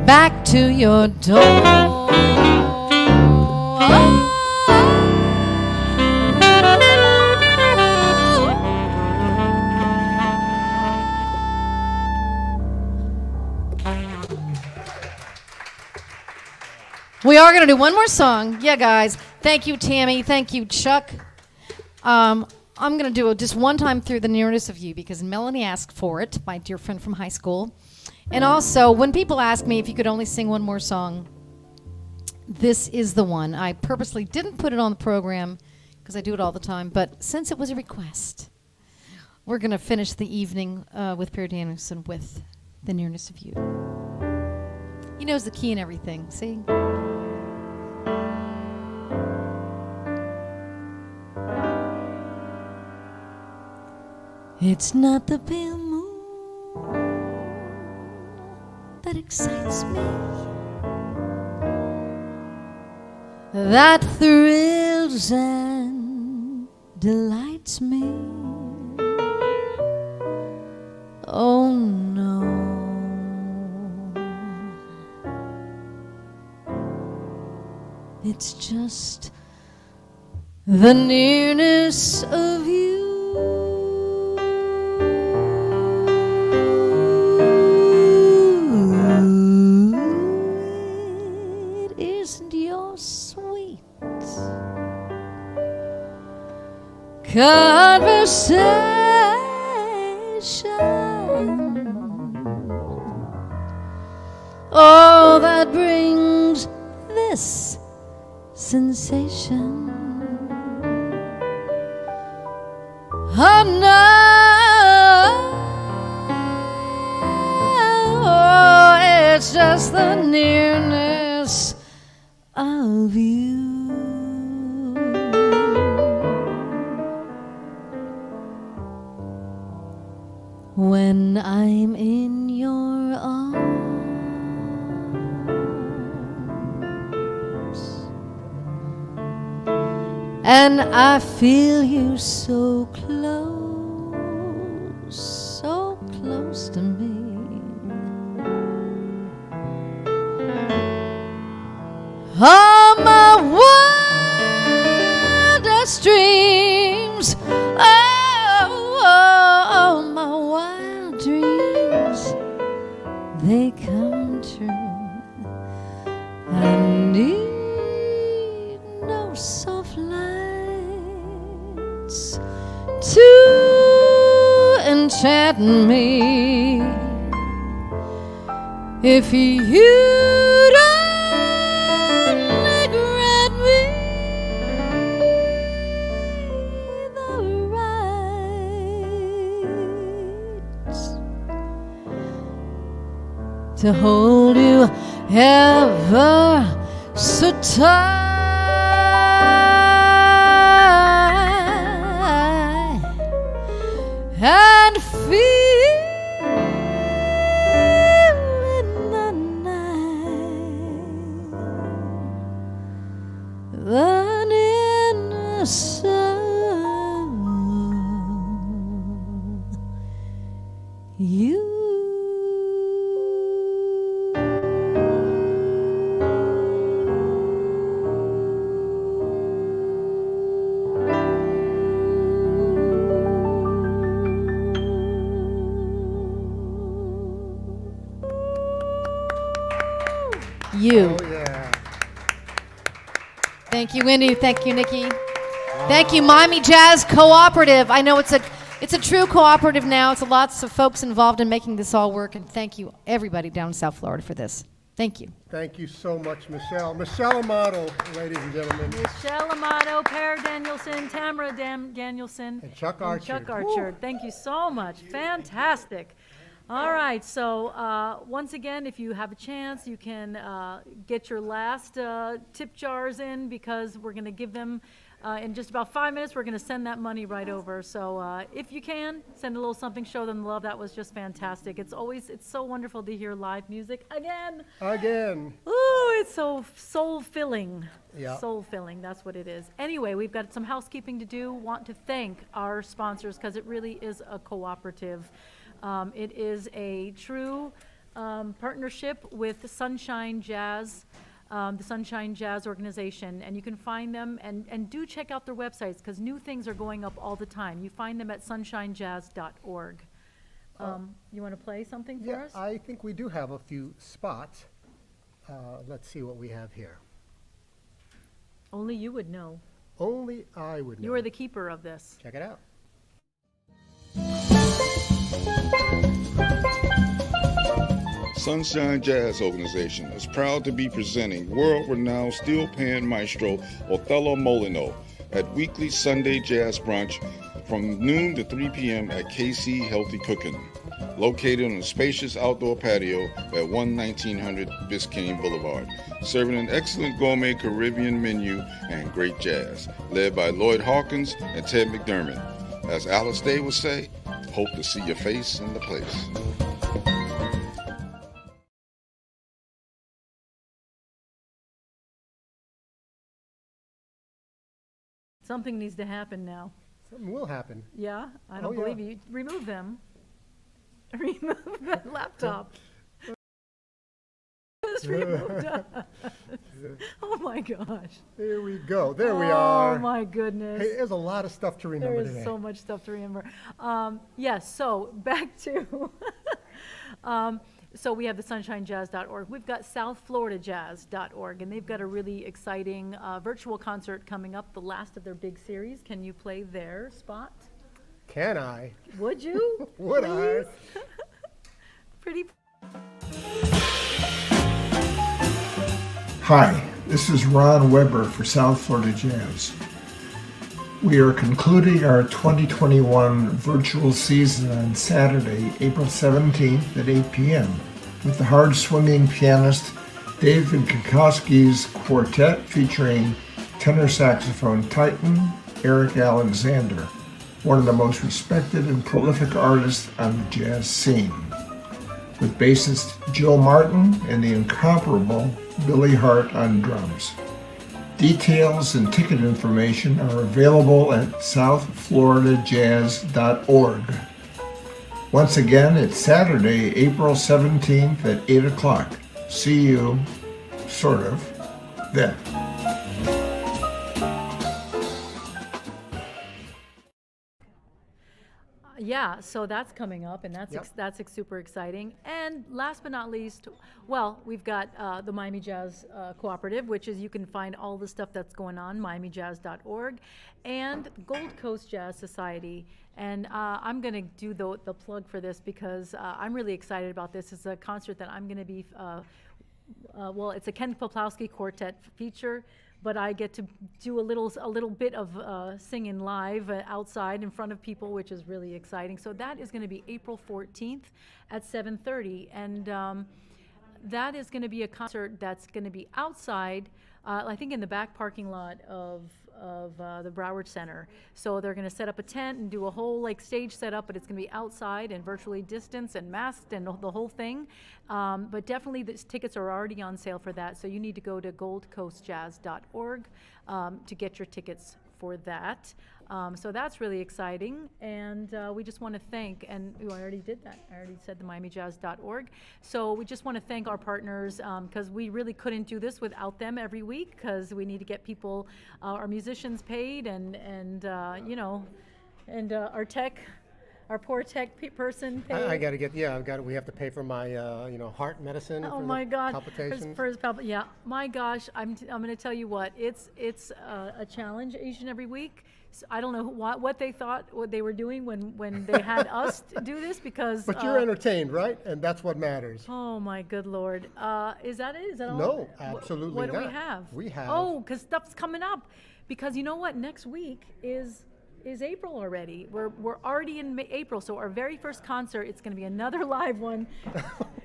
back to your door. We are going to do one more song. Yeah, guys. Thank you, Tammy. Thank you, Chuck. I'm going to do it just one time through The Nearness of You because Melanie asked for it, my dear friend from high school. And also, when people ask me if you could only sing one more song, this is the one. I purposely didn't put it on the program because I do it all the time, but since it was a request, we're going to finish the evening with Per Danielsson with The Nearness of You. He knows the key and everything, see? It's not the pale moon that excites me, that thrills and delights me. Oh no, it's just the nearness of you. It isn't your sweet conversation that brings this sensation. Oh no, it's just the nearness of you. When I'm in your arms and I feel you so close to me, all my wildest dreams, oh, my wild dreams, they come true. I need no soft lights to enchant me. If you don't grant me the right to hold you ever so tight and feel in the night the nearness of you. You. Oh, yeah. Thank you, Wendy. Thank you, Nikki. Thank you, Miami Jazz Cooperative. I know it's a true cooperative now. It's lots of folks involved in making this all work, and thank you, everybody down in South Florida, for this. Thank you. Thank you so much, Michelle. Michelle Amato, ladies and gentlemen. Michelle Amato, Per Danielsson, Tamara Danielsson, And Chuck Archard. Chuck Archard. Thank you so much. Fantastic. All right, so once again, if you have a chance, you can get your last tip jars in, because we're going to give them in just about 5 minutes. We're going to send that money right over. So if you can, send a little something, show them the love. That was just fantastic. It's so wonderful to hear live music again. Ooh, it's so soul-filling. Yeah. Soul-filling, that's what it is. Anyway, we've got some housekeeping to do. Want to thank our sponsors, because it really is a cooperative. It is a true partnership with Sunshine Jazz, the Sunshine Jazz organization, and you can find them, and do check out their websites, because new things are going up all the time. You find them at sunshinejazz.org. You want to play something for us? I think we do have a few spots. Let's see what we have here. Only you would know. Only I would know. You are the keeper of this. Check it out. Sunshine Jazz Organization is proud to be presenting world-renowned steel pan maestro Othello Molino at weekly Sunday jazz brunch from noon to 3 p.m. at KC Healthy Cooking, located on a spacious outdoor patio at 1900 Biscayne Boulevard, serving an excellent gourmet Caribbean menu and great jazz, led by Lloyd Hawkins and Ted McDermott. As Alice Day would say, Hope to see your face in the place. Something needs to happen now. Something will happen. Yeah? I don't Oh, yeah. believe you. Remove them. Remove that laptop. Just removed us. Oh my gosh. There we go. There we are. Oh my goodness. Hey, there's a lot of stuff to remember There is today. so much stuff to remember. Yes, so back to, so we have the sunshinejazz.org. We've got southfloridajazz.org, and they've got a really exciting virtual concert coming up, the last of their big series. Can you play their spot? Can I? Would you? Would I? Please? Pretty. Hi, this is Ron Weber for South Florida Jazz. We are concluding our 2021 virtual season on Saturday, April 17th at 8 p.m. with the hard-swinging pianist David Kukowski's quartet featuring tenor saxophone titan Eric Alexander, one of the most respected and prolific artists on the jazz scene, with bassist Joe Martin and the incomparable Billy Hart on drums. Details and ticket information are available at southfloridajazz.org. Once again, it's Saturday, April 17th at 8 o'clock. See you, sort of, then. Yeah, so that's coming up, and that's Yep. that's super exciting. And last but not least, well, we've got the Miami Jazz Cooperative, which is you can find all the stuff that's going on, miamijazz.org, and Gold Coast Jazz Society. And I'm going to do the plug for this because I'm really excited about this. It's a concert that I'm going to be, well, it's a Ken Poplawski quartet feature, but I get to do a little bit of singing live outside in front of people, which is really exciting. So that is going to be April 14th at 7:30, and that is going to be a concert that's going to be outside, I think in the back parking lot of the Broward Center. So they're going to set up a tent and do a whole stage setup, but it's going to be outside and virtually distanced and masked and the whole thing. But definitely the tickets are already on sale for that. So you need to go to goldcoastjazz.org to get your tickets for that. So that's really exciting, and we just want to thank, and I already did that. I already said the miamijazz.org. So we just want to thank our partners because we really couldn't do this without them every week because we need to get people, our musicians paid, and you know, and our tech. Our poor tech person paid. I got to get, we have to pay for my, heart medicine. Oh for my the God! palpitations. For his yeah. My gosh, I'm going to tell you what. It's a challenge each and every week. So I don't know what they thought what they were doing when they had us do this because. But you're entertained, right? And that's what matters. Oh my good Lord! Is that it? Is that all? No, absolutely What do we not. have? We have. Oh, because stuff's coming up. Because you know what? Next week is April already. We're already in April, so our very first concert, it's going to be another live one.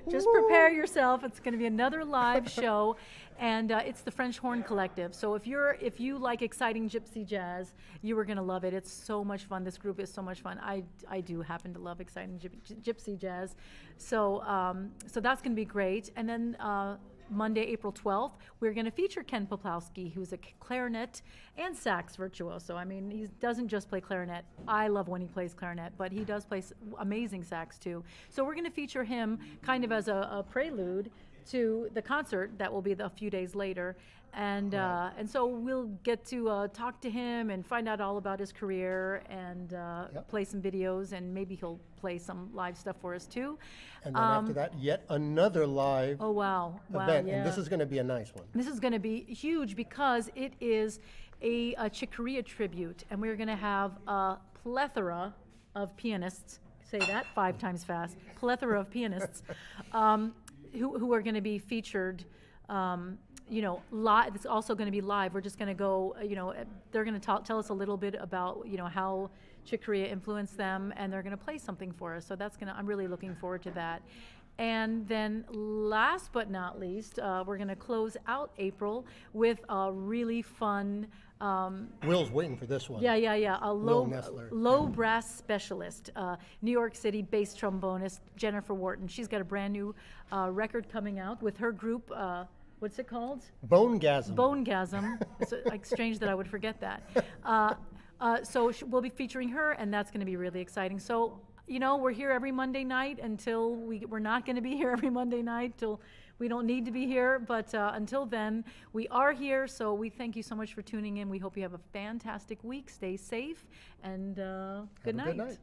Just prepare yourself. It's going to be another live show, and it's the French Horn Collective. So if you like exciting gypsy jazz, you are going to love it. It's so much fun. This group is so much fun. I do happen to love exciting gypsy jazz, so so that's going to be great. And then Monday, April 12th, we're going to feature Ken Poplawski, who's a clarinet and sax virtuoso. I mean, he doesn't just play clarinet. I love when he plays clarinet, but he does play amazing sax too. So we're going to feature him kind of as a prelude to the concert that will be a few days later. And so we'll get to talk to him and find out all about his career and play some videos, and maybe he'll play some live stuff for us too. And then after that, yet another live Oh, wow. event. Yeah. And this is going to be a nice one. This is going to be huge because it is a Chick Corea tribute, and we're going to have a plethora of pianists, say that 5 times fast, plethora of pianists who are going to be featured live. It's also going to be live. We're just going to go, they're going to tell us a little bit about, how Chick Corea influenced them, and they're going to play something for us. So I'm really looking forward to that. And then last but not least, we're going to close out April with a really fun, Will's waiting for this one. a Will Nestler. low brass specialist, New York City bass trombonist Jennifer Wharton. She's got a brand new record coming out with her group. What's it called? Bonegasm. Bonegasm. It's like strange that I would forget that. So we'll be featuring her, and that's going to be really exciting. So, you know, we're here every Monday night until we're not going to be here every Monday night till we don't need to be here. But until then, we are here. So we thank you so much for tuning in. We hope you have a fantastic week. Stay safe, and good Have a night. good night.